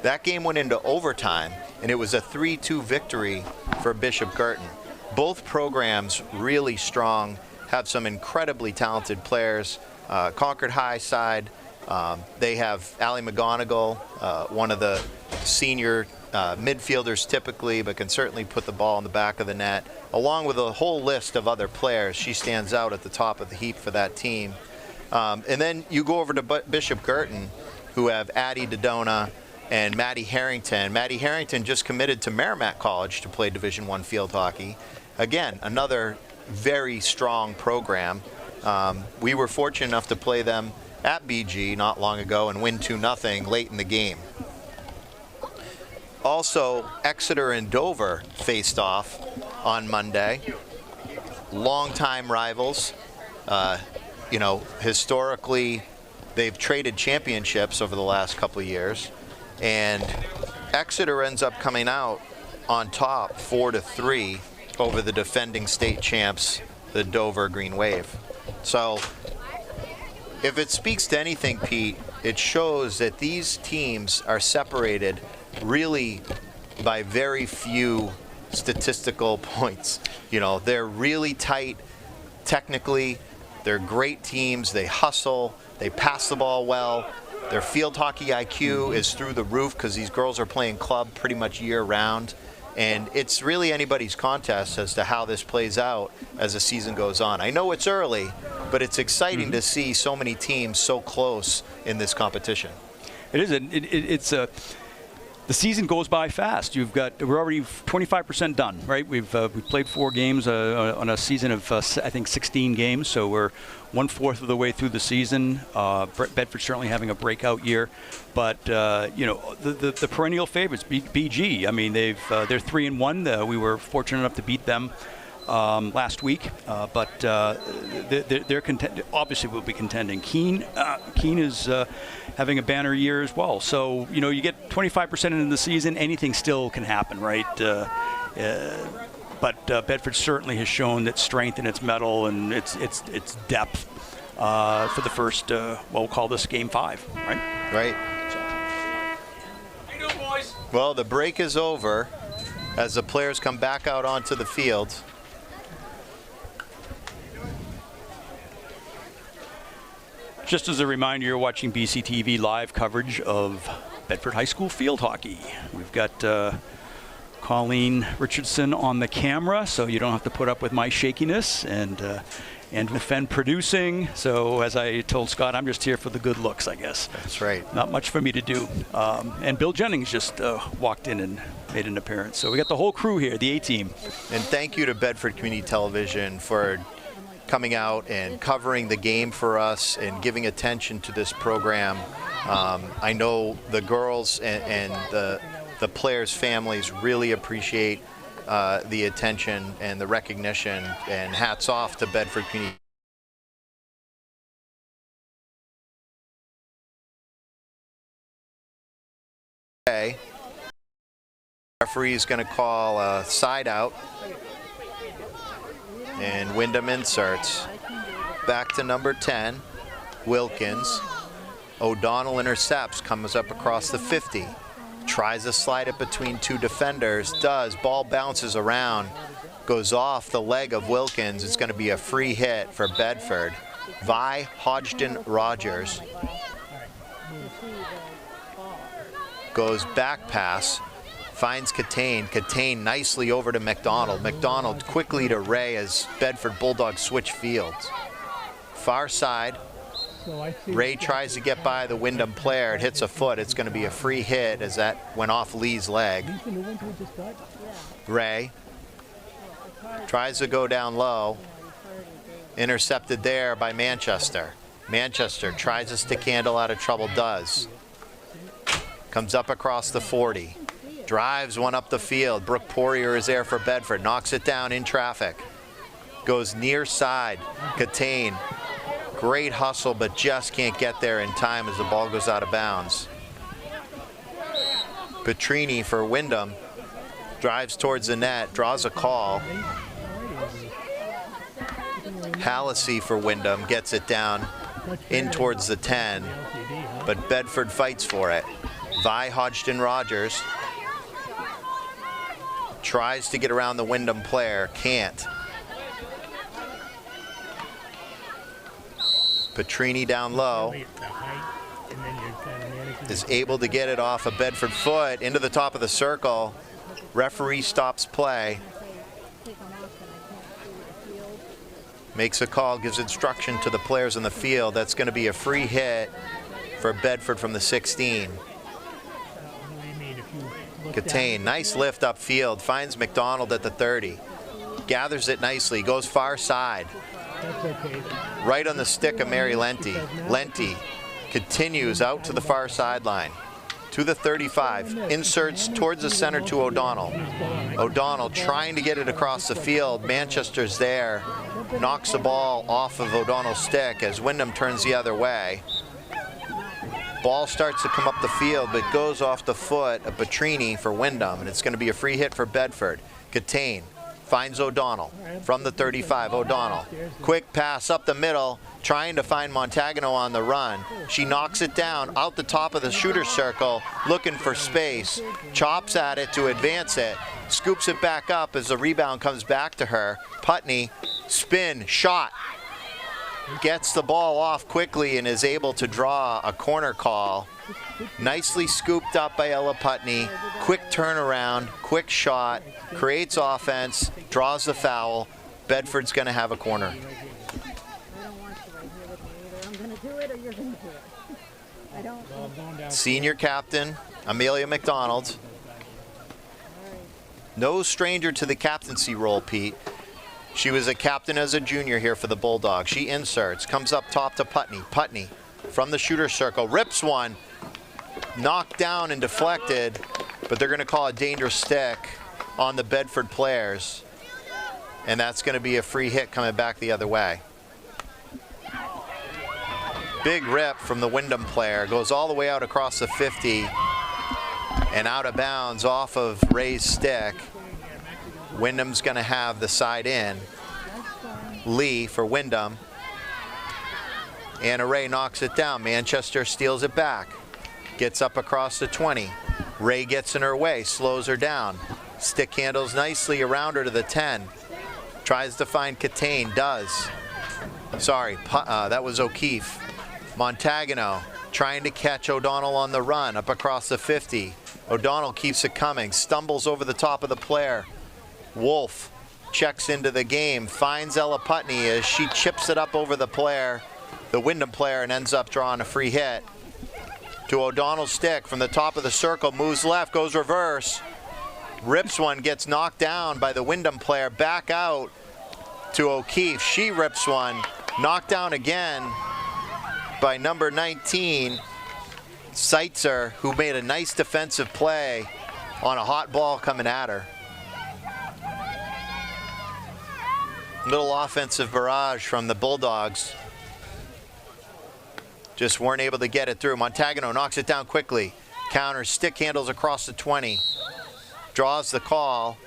That game went into overtime, and it was a 3-2 victory for Bishop Girton. Both programs really strong, have some incredibly talented players. Concord High side, they have Allie McGonigal, one of the senior midfielders typically, but can certainly put the ball in the back of the net, along with a whole list of other players. She stands out at the top of the heap for that team. And then you go over to Bishop Girton, who have Addie Dodona, and Maddie Harrington. Maddie Harrington just committed to Merrimack College to play Division I field hockey. Again, another very strong program. We were fortunate enough to play them at BG not long ago and win 2-0 late in the game. Also, Exeter and Dover faced off on Monday. Longtime rivals. You know, historically, they've traded championships over the last couple of years. And Exeter ends up coming out on top 4-3 over the defending state champs, the Dover Green Wave. So if it speaks to anything, Pete, it shows that these teams are separated really by very few statistical points. You know, they're really tight technically. They're great teams. They hustle. They pass the ball well. Their field hockey IQ is through the roof because these girls are playing club pretty much year-round. And it's really anybody's contest as to how this plays out as the season goes on. I know it's early, but it's exciting to see so many teams so close in this competition. It is. It's a. The season goes by fast. We're already 25% done, right? We've played 4 games on a season of I think 16 games, so we're 1/4 of the way through the season. Bedford certainly having a breakout year, but you know, the perennial favorites, BG. I mean, they're 3-1. We were fortunate enough to beat them last week, but they're obviously will be contending. Keene is having a banner year as well. So, you know, you get 25% into the season, anything still can happen, right? But Bedford certainly has shown its strength in its mettle and its depth for the first, we'll call this Game 5, right? Right. How you doing, boys? Well, the break is over as the players come back out onto the field. Just as a reminder, you're watching BCTV live coverage of Bedford High School field hockey. We've got Colleen Richardson on the camera, so you don't have to put up with my shakiness, and Fenn producing. So as I told Scott, I'm just here for the good looks, I guess. That's right. Not much for me to do. And Bill Jennings just walked in and made an appearance. So we got the whole crew here, the A-team. And thank you to Bedford Community Television for coming out and covering the game for us and giving attention to this program. I know the girls and the players' families really appreciate the attention and the recognition, and hats off to Bedford Community. Okay. Referee is going to call a side out. And Windham inserts. Back to number 10, Wilkins. O'Donnell intercepts, comes up across the 50. Tries to slide it between 2 defenders, does. Ball bounces around, goes off the leg of Wilkins. It's going to be a free hit for Bedford. Vi Hodgson Rogers goes back pass. Finds Catane nicely over to McDonald. McDonald quickly to Ray as Bedford Bulldogs switch fields. Far side. Ray tries to get by the Windham player. It hits a foot. It's going to be a free hit as that went off Lee's leg. Ray tries to go down low. Intercepted there by Manchester. Manchester tries to stick handle out of trouble, does. Comes up across the 40. Drives one up the field. Brooke Poirier is there for Bedford. Knocks it down in traffic. Goes near side. Catane. Great hustle, but just can't get there in time as the ball goes out of bounds. Petrini for Windham. Drives towards the net. Draws a call. Hallisey for Windham. Gets it down in towards the 10. But Bedford fights for it. Vi Hodgson Rogers. Tries to get around the Windham player, can't. Petrini down low. Is able to get it off a Bedford foot into the top of the circle. Referee stops play. Makes a call, gives instruction to the players in the field. That's going to be a free hit for Bedford from the 16. Catane, nice lift upfield, finds McDonald at the 30. Gathers it nicely, goes far side. Right on the stick of Mary Lenti. Lenti continues out to the far sideline. To the 35, inserts towards the center to O'Donnell. O'Donnell trying to get it across the field. Manchester's there, knocks the ball off of O'Donnell's stick as Windham turns the other way. Ball starts to come up the field, but goes off the foot of Petrini for Windham, and it's going to be a free hit for Bedford. Catane finds O'Donnell from the 35. O'Donnell, quick pass up the middle, trying to find Montagano on the run. She knocks it down out the top of the shooter circle, looking for space, chops at it to advance it, scoops it back up as the rebound comes back to her. Putney, spin, shot. Gets the ball off quickly and is able to draw a corner call. Nicely scooped up by Ella Putney. Quick turnaround, quick shot, creates offense, draws the foul. Bedford's going to have a corner. Senior captain, Amelia McDonald. No stranger to the captaincy role, Pete. She was a captain as a junior here for the Bulldogs. She inserts, comes up top to Putney. Putney from the shooter circle, rips one, knocked down and deflected, but they're going to call a dangerous stick on the Bedford players, and that's going to be a free hit coming back the other way. Big rip from the Windham player, goes all the way out across the 50 and out of bounds off of Ray's stick. Windham's going to have the side in. Lee for Windham. Anna Ray knocks it down. Manchester steals it back. Gets up across the 20. Ray gets in her way, slows her down. Stick handles nicely around her to the 10. Tries to find Catane, does. Sorry, that was O'Keefe. Montagano trying to catch O'Donnell on the run up across the 50. O'Donnell keeps it coming, stumbles over the top of the player. Wolf checks into the game, finds Ella Putney as she chips it up over the player, the Windham player, and ends up drawing a free hit. To O'Donnell's stick from the top of the circle, moves left, goes reverse, rips one, gets knocked down by the Windham player, back out to O'Keefe. She rips one, knocked down again by number 19, Seitzer, who made a nice defensive play on a hot ball coming at her. Little offensive barrage from the Bulldogs. Just weren't able to get it through. Montagano knocks it down quickly. Counters, stick handles across the 20. Draws the call.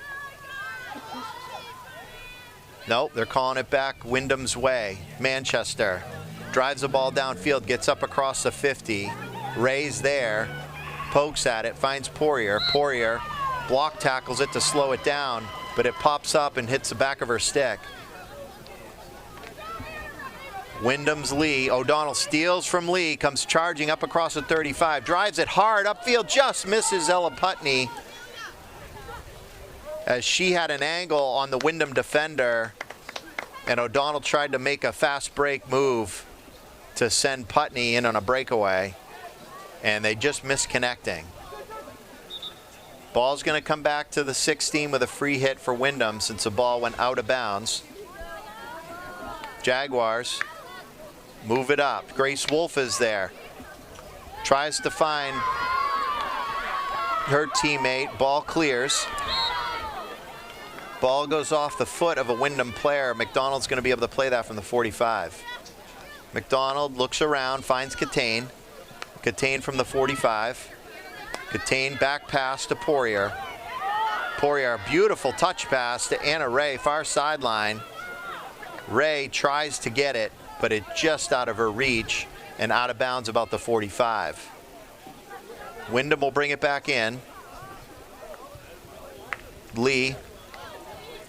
Nope, they're calling it back Windham's way. Manchester drives the ball downfield, gets up across the 50. Ray's there, pokes at it, finds Poirier. Poirier block tackles it to slow it down, but it pops up and hits the back of her stick. Windham's Lee. O'Donnell steals from Lee, comes charging up across the 35, drives it hard upfield, just misses Ella Putney as she had an angle on the Windham defender, and O'Donnell tried to make a fast break move to send Putney in on a breakaway, and they just missed connecting. Ball's going to come back to the 16 with a free hit for Windham since the ball went out of bounds. Jaguars move it up. Grace Wolf is there. Tries to find her teammate. Ball clears. Ball goes off the foot of a Windham player. McDonald's going to be able to play that from the 45. McDonald looks around, finds Catane. Catane from the 45. Catane back pass to Poirier. Poirier, beautiful touch pass to Anna Ray, far sideline. Ray tries to get it, but it just out of her reach and out of bounds about the 45. Windham will bring it back in. Lee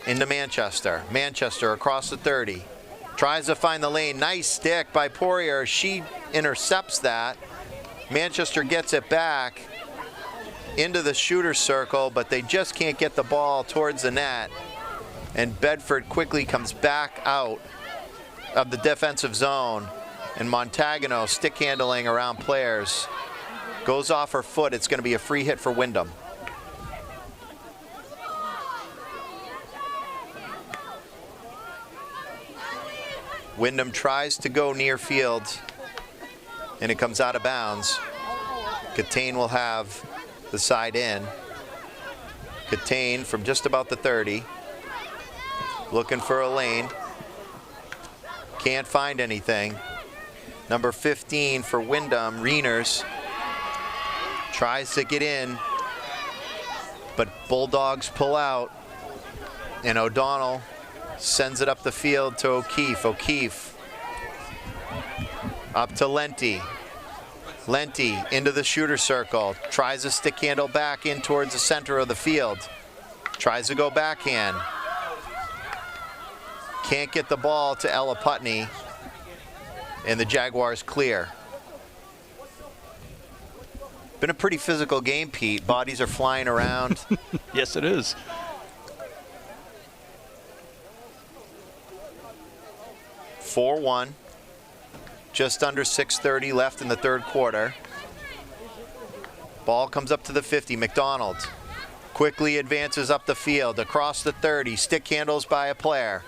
into Manchester. Manchester across the 30. Tries to find the lane. Nice stick by Poirier. She intercepts that. Manchester gets it back into the shooter circle, but they just can't get the ball towards the net. And Bedford quickly comes back out of the defensive zone, and Montagano stick handling around players goes off her foot. It's going to be a free hit for Windham. Windham tries to go near field, and it comes out of bounds. Catane will have the side in. Catane from just about the 30, looking for a lane. Can't find anything. Number 15 for Windham, Reiners, tries to get in, but Bulldogs pull out, and O'Donnell sends it up the field to O'Keefe. O'Keefe up to Lenti. Lenti into the shooter circle, tries a stick handle back in towards the center of the field. Tries to go backhand. Can't get the ball to Ella Putney, and the Jaguars clear. Been a pretty physical game, Pete. Bodies are flying around. Yes, it is. (4-1). Just under 6:30 left in the third quarter. Ball comes up to the 50. McDonald quickly advances up the field, across the 30. Stick handles by a player.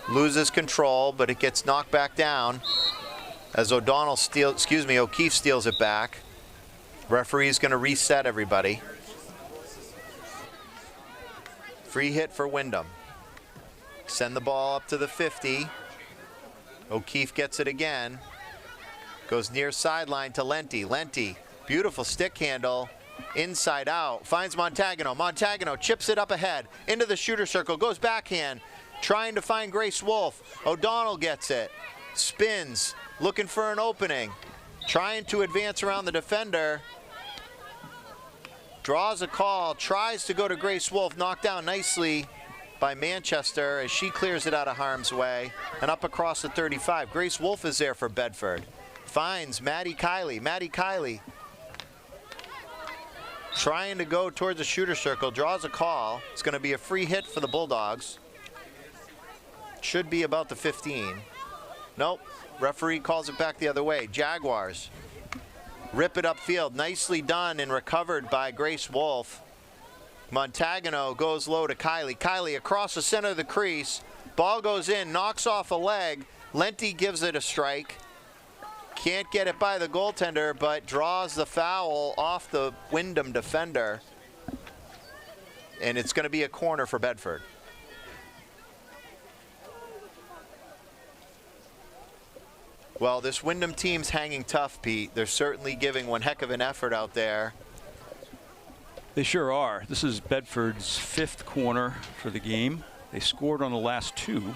Loses control, but it gets knocked back down as O'Keefe steals it back. Referee's going to reset everybody. Free hit for Windham. Send the ball up to the 50. O'Keefe gets it again. Goes near sideline to Lenti. Lenti, beautiful stick handle. Inside out, finds Montagano. Montagano chips it up ahead. Into the shooter circle, goes backhand. Trying to find Grace Wolf. O'Donnell gets it. Spins, looking for an opening. Trying to advance around the defender. Draws a call, tries to go to Grace Wolf. Knocked down nicely by Manchester as she clears it out of harm's way. And up across the 35. Grace Wolf is there for Bedford. Finds Maddie Kiley. Maddie Kiley trying to go towards the shooter circle. Draws a call. It's going to be a free hit for the Bulldogs. Should be about the 15. Nope. Referee calls it back the other way. Jaguars rip it upfield. Nicely done and recovered by Grace Wolf. Montagano goes low to Kiley. Kiley across the center of the crease. Ball goes in, knocks off a leg. Lenti gives it a strike. Can't get it by the goaltender, but draws the foul off the Windham defender. And it's going to be a corner for Bedford. Well, this Windham team's hanging tough, Pete. They're certainly giving one heck of an effort out there. They sure are. This is Bedford's 5th corner for the game. They scored on the last 2.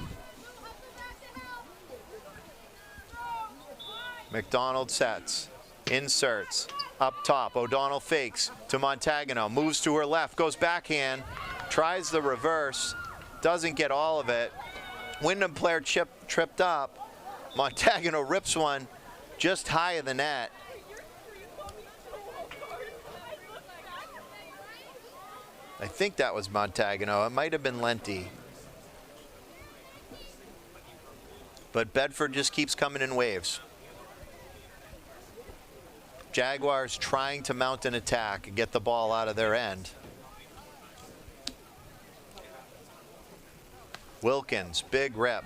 McDonald sets, inserts, up top. O'Donnell fakes to Montagano, moves to her left, goes backhand, tries the reverse, doesn't get all of it. Windham player tripped up. Montagano rips one just high of the net. I think that was Montagano. It might have been Lenti. But Bedford just keeps coming in waves. Jaguars trying to mount an attack and get the ball out of their end. Wilkins, big rip.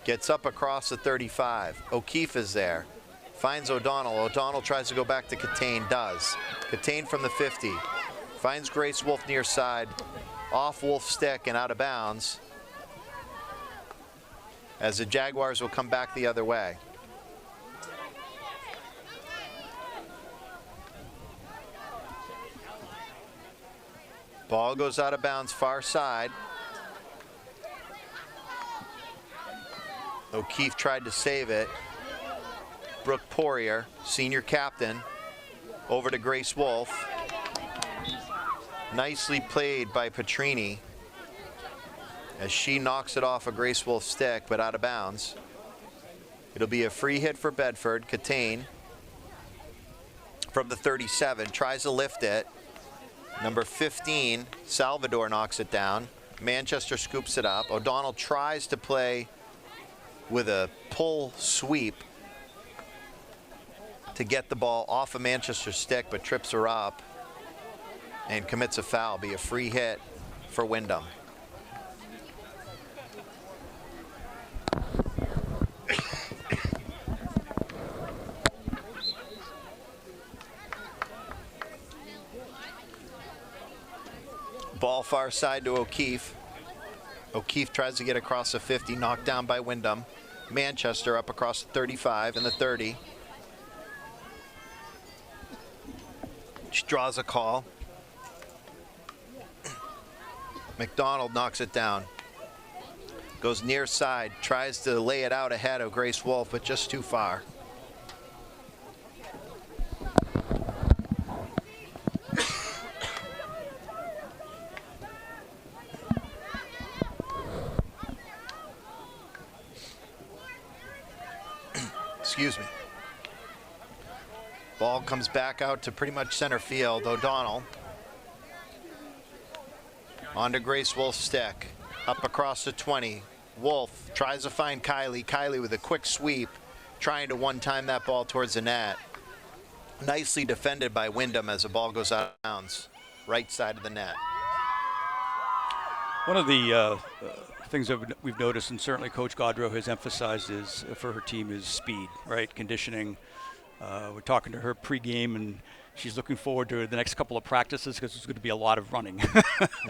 Gets up across the 35. O'Keefe is there. Finds O'Donnell. O'Donnell tries to go back to Catane, does. Catane from the 50. Finds Grace Wolf near side. Off Wolf's stick and out of bounds. As the Jaguars will come back the other way. Ball goes out of bounds far side. O'Keefe tried to save it. Brooke Poirier, senior captain, over to Grace Wolf. Nicely played by Petrini as she knocks it off a Grace Wolf stick, but out of bounds. It'll be a free hit for Bedford. Catane from the 37 tries to lift it. Number 15, Salvador knocks it down. Manchester scoops it up. O'Donnell tries to play with a pull sweep to get the ball off of Manchester's stick, but trips her up and commits a foul. Be a free hit for Windham. Ball far side to O'Keefe. O'Keefe tries to get across the 50, knocked down by Windham. Manchester up across the 35 and the 30. She draws a call. McDonald knocks it down. Goes near side, tries to lay it out ahead of Grace Wolf, but just too far. Excuse me. Ball comes back out to pretty much center field. O'Donnell onto Grace Wolf's stick. Up across the 20. Wolf tries to find Kylie. Kylie with a quick sweep, trying to one-time that ball towards the net. Nicely defended by Windham as the ball goes out of bounds. Right side of the net. One of the things that we've noticed, and certainly Coach Gaudreau has emphasized, is for her team is speed, right? Conditioning. We're talking to her pregame, and she's looking forward to the next couple of practices because there's going to be a lot of running.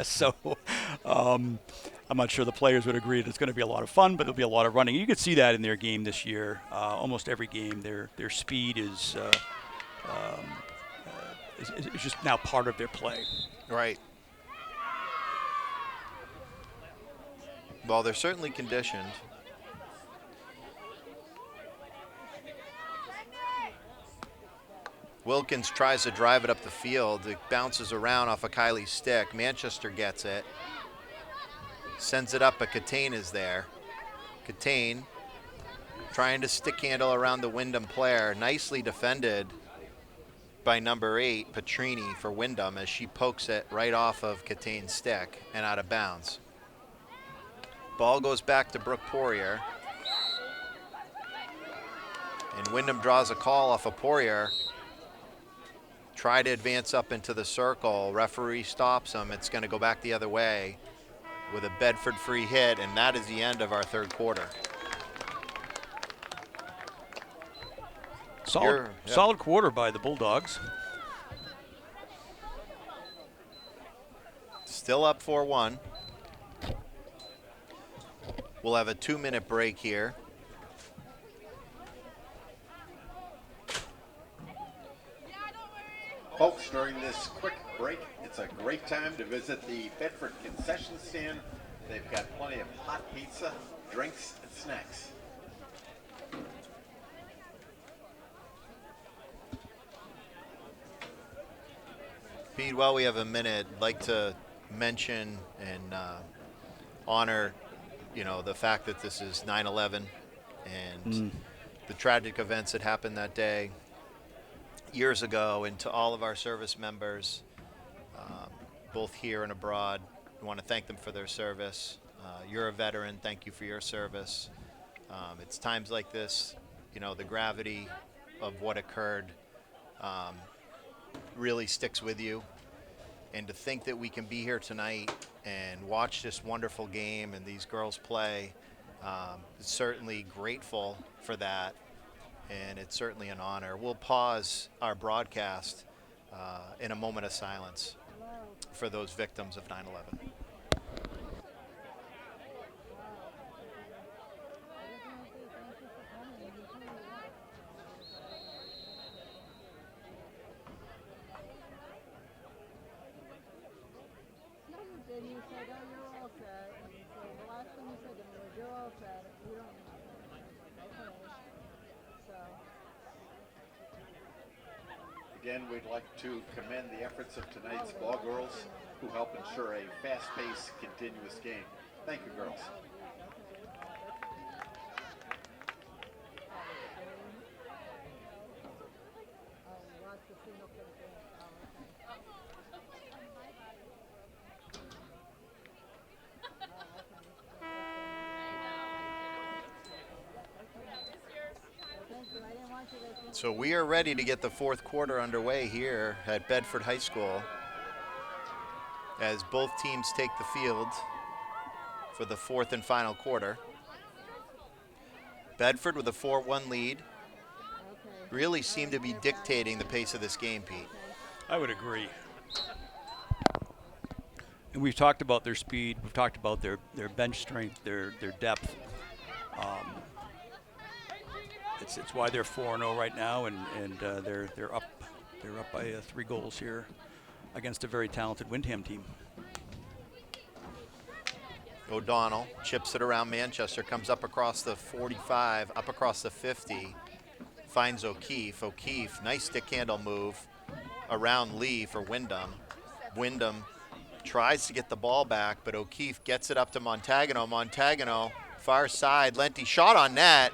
So I'm not sure the players would agree that it's going to be a lot of fun, but there'll be a lot of running. You could see that in their game this year. Almost every game, their speed is just now part of their play. Right. Well, they're certainly conditioned. Wilkins tries to drive it up the field. It bounces around off of Kylie's stick. Manchester gets it. Sends it up, but Catane is there. Catane trying to stick handle around the Windham player. Nicely defended by number 8, Petrini, for Windham as she pokes it right off of Catane's stick and out of bounds. Ball goes back to Brooke Poirier. And Windham draws a call off of Poirier. Try to advance up into the circle. Referee stops him. It's going to go back the other way with a Bedford free hit, and that is the end of our third quarter. Solid quarter by the Bulldogs. Still up 4-1. We'll have a 2-minute break here. Folks, during this quick break, it's a great time to visit the Bedford concession stand. They've got plenty of hot pizza, drinks, and snacks. Pete, while we have a minute, I'd like to mention and honor, the fact that this is 9/11 and the tragic events that happened that day years ago, and to all of our service members, both here and abroad. We want to thank them for their service. You're a veteran. Thank you for your service. It's times like this, the gravity of what occurred really sticks with you. And to think that we can be here tonight and watch this wonderful game and these girls play, certainly grateful for that. And it's certainly an honor. We'll pause our broadcast in a moment of silence for those victims of 9/11. Again, we'd like to commend the efforts of tonight's ball girls who help ensure a fast-paced, continuous game. Thank you, girls. So we are ready to get the fourth quarter underway here at Bedford High School as both teams take the field for the fourth and final quarter. Bedford with a 4-1 lead really seem to be dictating the pace of this game, Pete. I would agree. And we've talked about their speed. We've talked about their bench strength, their depth. It's why they're 4-0 right now, and they're up by 3 goals here against a very talented Windham team. O'Donnell chips it around Manchester, comes up across the 45, up across the 50, finds O'Keefe. O'Keefe, nice stick handle move around Lee for Windham. Windham tries to get the ball back, but O'Keefe gets it up to Montagano. Montagano, far side, Lenti shot on net.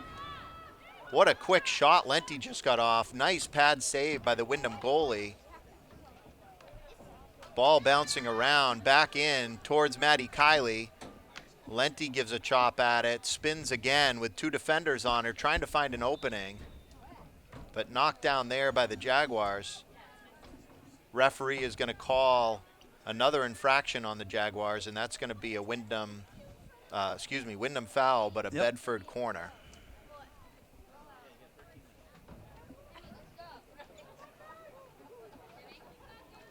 What a quick shot Lenti just got off. Nice pad save by the Windham goalie. Ball bouncing around, back in towards Maddie Kiley. Lenti gives a chop at it, spins again with 2 defenders on her, trying to find an opening, but knocked down there by the Jaguars. Referee is going to call another infraction on the Jaguars, and that's going to be a Windham foul, but a Bedford corner.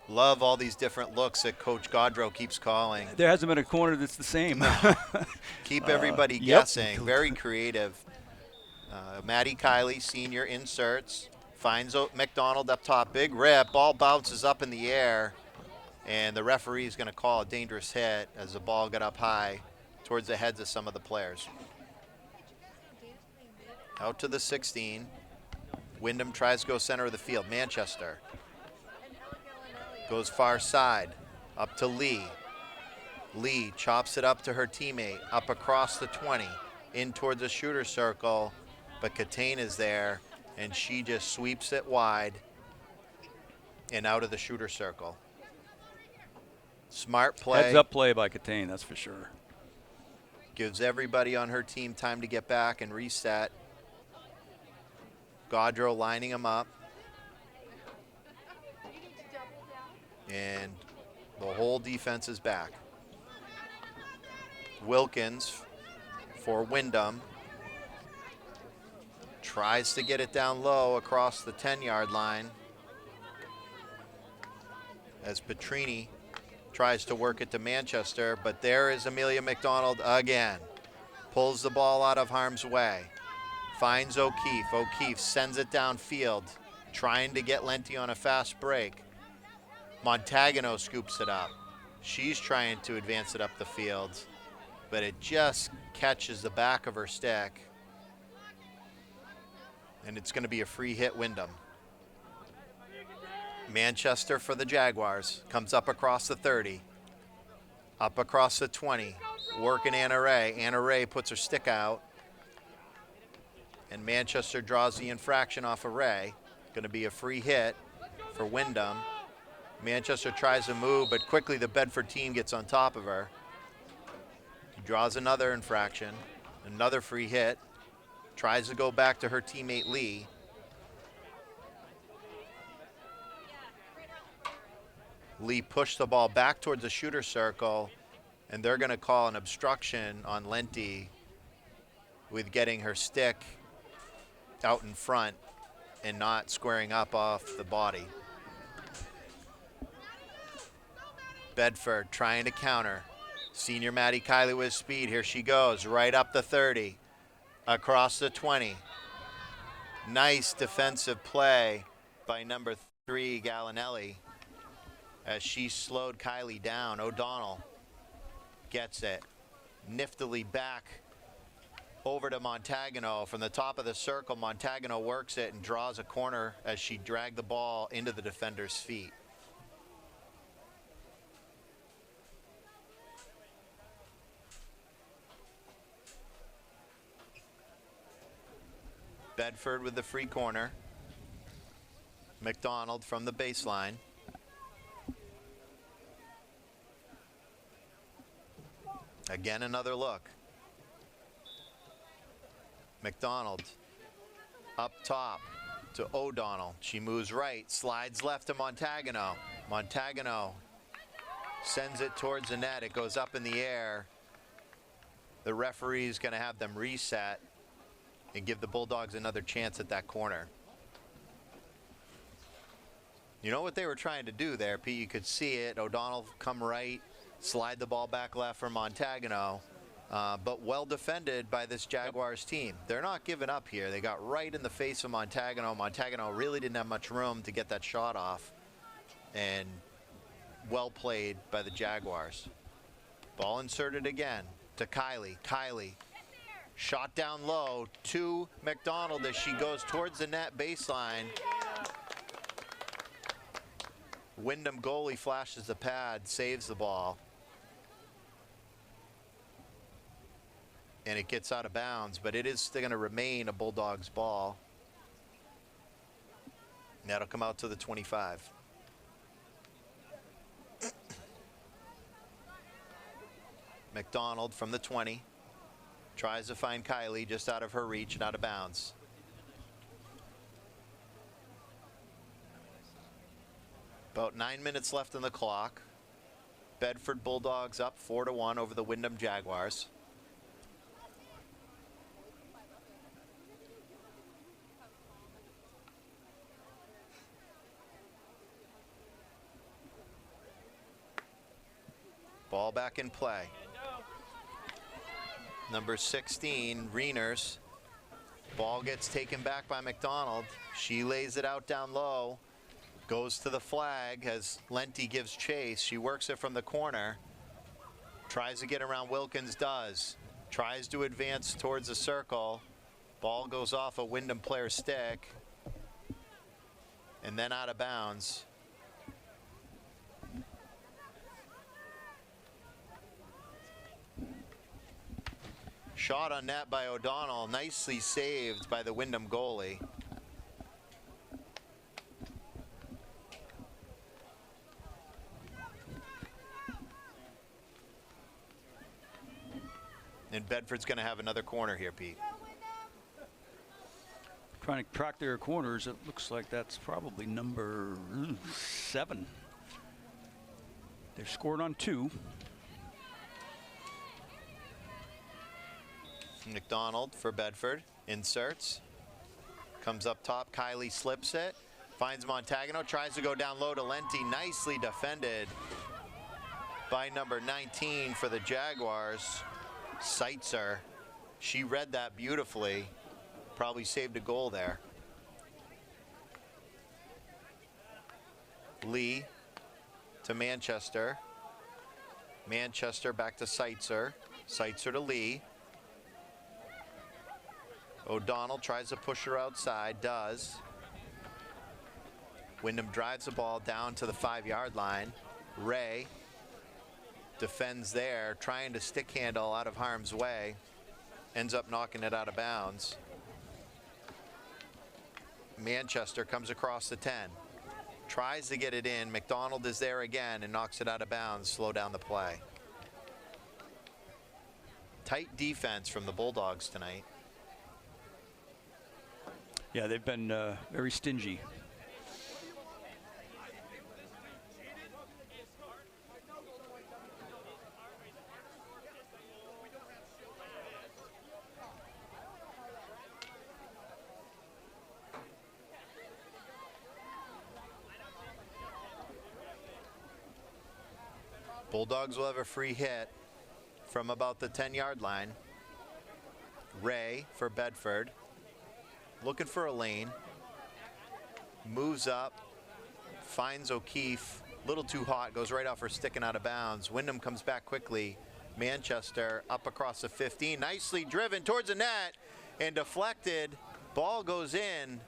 Love all these different looks that Coach Gaudreau keeps calling. There hasn't been a corner that's the same. Keep everybody guessing. Very creative. Maddie Kiley, senior, inserts. Finds McDonald up top. Big rip. Ball bounces up in the air. And the referee is going to call a dangerous hit as the ball got up high towards the heads of some of the players. Out to the 16. Windham tries to go center of the field. Manchester goes far side, up to Lee. Lee chops it up to her teammate, up across the 20, in towards the shooter circle, but Catane is there, and she just sweeps it wide and out of the shooter circle. Smart play. Heads up play by Catane, that's for sure. Gives everybody on her team time to get back and reset. Gaudreau lining them up. And the whole defense is back. Wilkins for Windham. Tries to get it down low across the 10-yard line as Petrini tries to work it to Manchester, but there is Amelia McDonald again. Pulls the ball out of harm's way. Finds O'Keefe. O'Keefe sends it downfield, trying to get Lenti on a fast break. Montagano scoops it up. She's trying to advance it up the field, but it just catches the back of her stick. And it's going to be a free hit Windham. Manchester for the Jaguars. Comes up across the 30. Up across the 20. Working Anna Ray. Anna Ray puts her stick out. And Manchester draws the infraction off of Ray. Going to be a free hit for Windham. Manchester tries to move, but quickly the Bedford team gets on top of her. He draws another infraction, another free hit. Tries to go back to her teammate Lee. Lee pushed the ball back towards the shooter circle, and they're going to call an obstruction on Lenti with getting her stick out in front and not squaring up off the body. Bedford trying to counter. Senior Maddie Kiley with speed. Here she goes, right up the 30, across the 20. Nice defensive play by number 3, Gallinelli, as she slowed Kiley down. O'Donnell gets it. Niftily back over to Montagano from the top of the circle. Montagano works it and draws a corner as she dragged the ball into the defender's feet. Bedford with the free corner. McDonald from the baseline. Again, another look. McDonald up top to O'Donnell. She moves right, slides left to Montagano. Montagano sends it towards the net. It goes up in the air. The referee is going to have them reset and give the Bulldogs another chance at that corner. You know what they were trying to do there, Pete? You could see it. O'Donnell come right, Slide the ball back left for Montagano, but well defended by this Jaguars team. They're not giving up here. They got right in the face of Montagano. Montagano really didn't have much room to get that shot off, and well played by the Jaguars. Ball inserted again to Kylie. Kylie, shot down low to McDonald as she goes towards the net baseline. Windham goalie flashes the pad, saves the ball. And it gets out of bounds, but it is still going to remain a Bulldogs ball. And that'll come out to the 25. McDonald from the 20. Tries to find Kylie, just out of her reach and out of bounds. About 9 minutes left on the clock. Bedford Bulldogs up 4-1 over the Windham Jaguars. Ball back in play. Number 16, Reiners. Ball gets taken back by McDonald. She lays it out down low. Goes to the flag as Lenti gives chase. She works it from the corner. Tries to get around Wilkins, does. Tries to advance towards the circle. Ball goes off a Windham player's stick. And then out of bounds. Shot on net by O'Donnell, nicely saved by the Windham goalie. And Bedford's going to have another corner here, Pete. Trying to track their corners, it looks like that's probably number 7. They've scored on 2. McDonald for Bedford, inserts, comes up top, Kylie slips it, finds Montagano, tries to go down low to Lenti, nicely defended by number 19 for the Jaguars, Seitzer. She read that beautifully, probably saved a goal there. Lee to Manchester, Manchester back to Seitzer, Seitzer to Lee. O'Donnell tries to push her outside, does. Windham drives the ball down to the 5-yard line. Ray defends there, trying to stick handle out of harm's way. Ends up knocking it out of bounds. Manchester comes across the 10. Tries to get it in. McDonald is there again and knocks it out of bounds. Slow down the play. Tight defense from the Bulldogs tonight. Yeah, they've been very stingy. Bulldogs will have a free hit from about the 10-yard line. Ray for Bedford. Looking for a lane. Moves up. Finds O'Keefe. Little too hot. Goes right off her stick and out of bounds. Windham comes back quickly. Manchester up across the 15. Nicely driven towards the net and deflected. Ball goes in.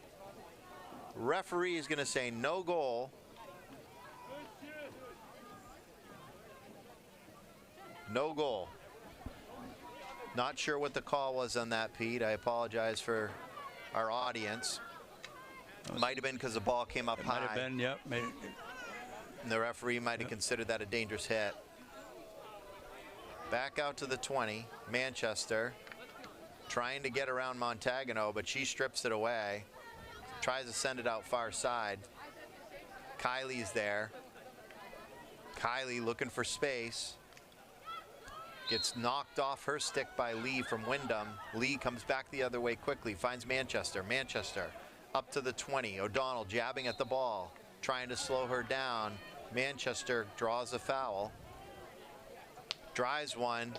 Referee is going to say no goal. No goal. Not sure what the call was on that, Pete. I apologize for our audience. Might have been because the ball came up high. Might have been, yep. And the referee might have considered that a dangerous hit. Back out to the 20. Manchester trying to get around Montagano, but she strips it away. Tries to send it out far side. Kylie's there. Kylie looking for space. Gets knocked off her stick by Lee from Windham. Lee comes back the other way quickly, finds Manchester. Manchester up to the 20. O'Donnell jabbing at the ball, trying to slow her down. Manchester draws a foul. drives one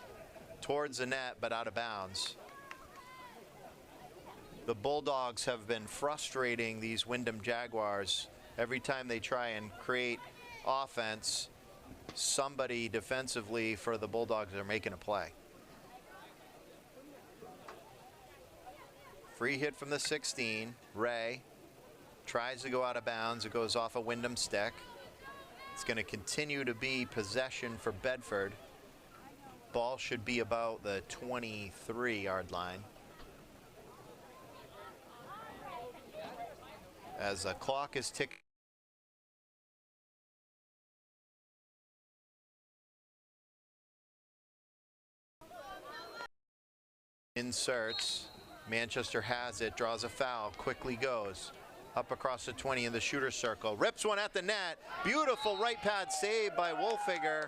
towards the net, but out of bounds. The Bulldogs have been frustrating these Windham Jaguars. Every time they try and create offense, somebody defensively for the Bulldogs are making a play. Free hit from the 16. Ray tries to go out of bounds. It goes off a Windham stick. It's going to continue to be possession for Bedford. Ball should be about the 23-yard line. As the clock is ticking. Inserts. Manchester has it, draws a foul, quickly goes up across the 20 in the shooter circle. Rips one at the net. Beautiful right pad save by Wolfinger.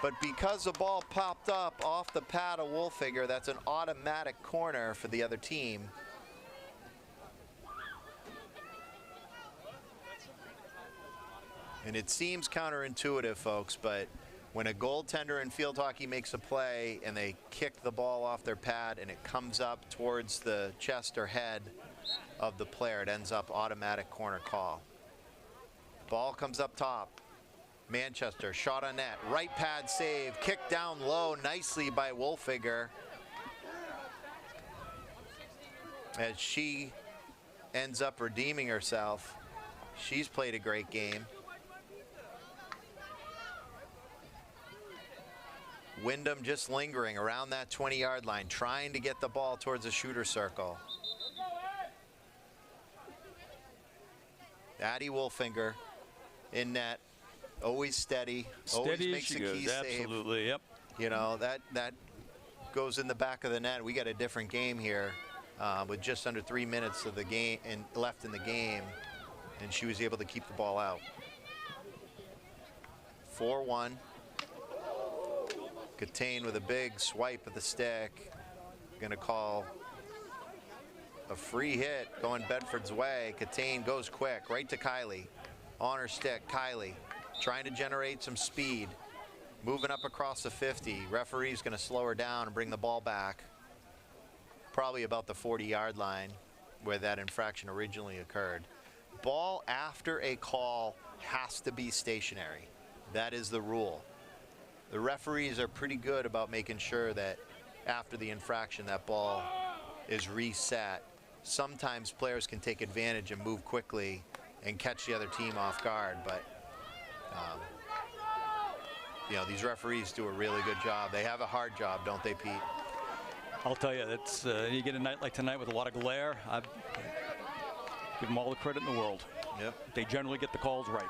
But because the ball popped up off the pad of Wolfinger, that's an automatic corner for the other team. And it seems counterintuitive, folks, but when a goaltender in field hockey makes a play and they kick the ball off their pad and it comes up towards the chest or head of the player, it ends up automatic corner call. Ball comes up top. Manchester, shot on net, right pad save, kicked down low nicely by Wolfinger. As she ends up redeeming herself. She's played a great game. Windham just lingering around that 20-yard line, trying to get the ball towards the shooter circle. Addie Wolfinger in net, always steady, always makes a key save. Absolutely, yep. You know, that goes in the back of the net. We got a different game here with just under 3 minutes of the game and left in the game, and she was able to keep the ball out. 4-1. Catane with a big swipe of the stick. Gonna call a free hit going Bedford's way. Catane goes quick, right to Kylie. On her stick, Kylie trying to generate some speed. Moving up across the 50. Referee's gonna slow her down and bring the ball back. Probably about the 40-yard line where that infraction originally occurred. Ball after a call has to be stationary. That is the rule. The referees are pretty good about making sure that after the infraction that ball is reset. Sometimes players can take advantage and move quickly and catch the other team off guard, but you know, these referees do a really good job. They have a hard job, don't they, Pete? I'll tell you, that's you get a night like tonight with a lot of glare. I give them all the credit in the world. Yep. They generally get the calls right.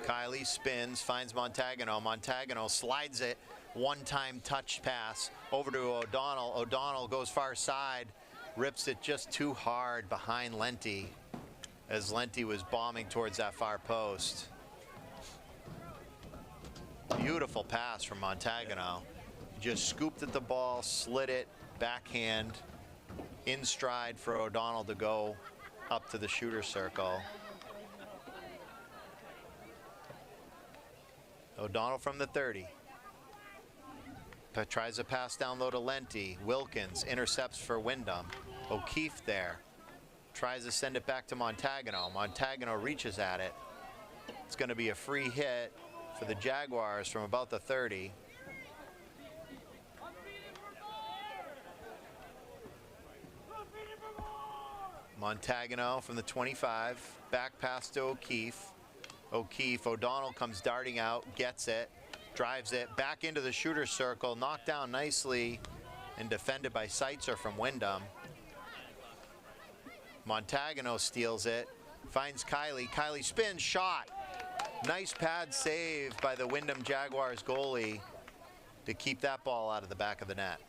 Kylie spins, finds Montagano. Montagano slides it, one-time touch pass over to O'Donnell. O'Donnell goes far side, rips it just too hard behind Lenti as Lenti was bombing towards that far post. Beautiful pass from Montagano. Just scooped at the ball, slid it, backhand, in stride for O'Donnell to go up to the shooter circle. O'Donnell from the 30. Tries to pass down low to Lenti. Wilkins intercepts for Windham. O'Keefe there. Tries to send it back to Montagano. Montagano reaches at it. It's going to be a free hit for the Jaguars from about the 30. Montagano from the 25. Back pass to O'Keefe. O'Keefe, O'Donnell comes darting out, gets it, drives it back into the shooter circle, knocked down nicely and defended by Seitzer from Windham. Montagano steals it, finds Kylie. Kylie spins, shot. Nice pad save by the Windham Jaguars goalie to keep that ball out of the back of the net.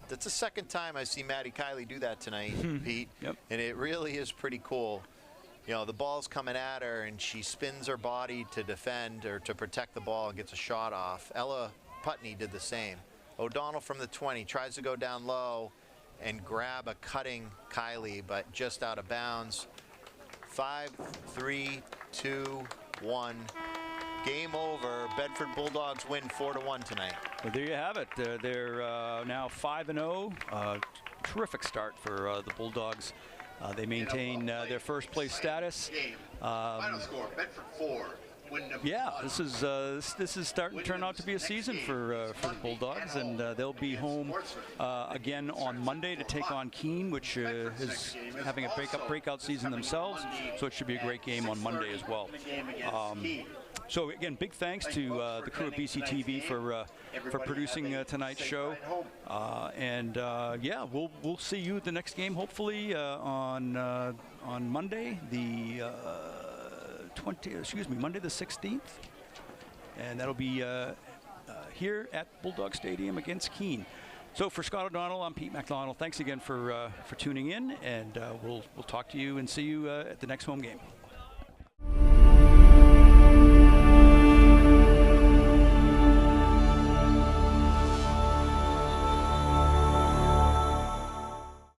That's the second time I've seen Maddie Kylie do that tonight, Pete. Yep. And it really is pretty cool. You know, the ball's coming at her and she spins her body to defend or to protect the ball and gets a shot off. Ella Putney did the same. O'Donnell from the 20 tries to go down low and grab a cutting Kylie, but just out of bounds. 5, 3, 2, 1. Game over. Bedford Bulldogs win 4-1 tonight. Well, there you have it. They're now 5-0. Terrific start for the Bulldogs. They maintain their first place status. Final score: Bedford 4. Windham. Yeah, this is starting to turn out to be a season for the Bulldogs, and they'll be home again on Monday to take on Keene, which is having a breakout season themselves. So it should be a great game on Monday as well. So again, big thanks to the crew at BC TV for producing tonight's show, and yeah, we'll see you at the next game, hopefully on Monday, Monday the 16th, and that'll be here at Bulldog Stadium against Keene. So for Scott O'Donnell, I'm Pete McDonald. Thanks again for tuning in, and we'll talk to you and see you at the next home game.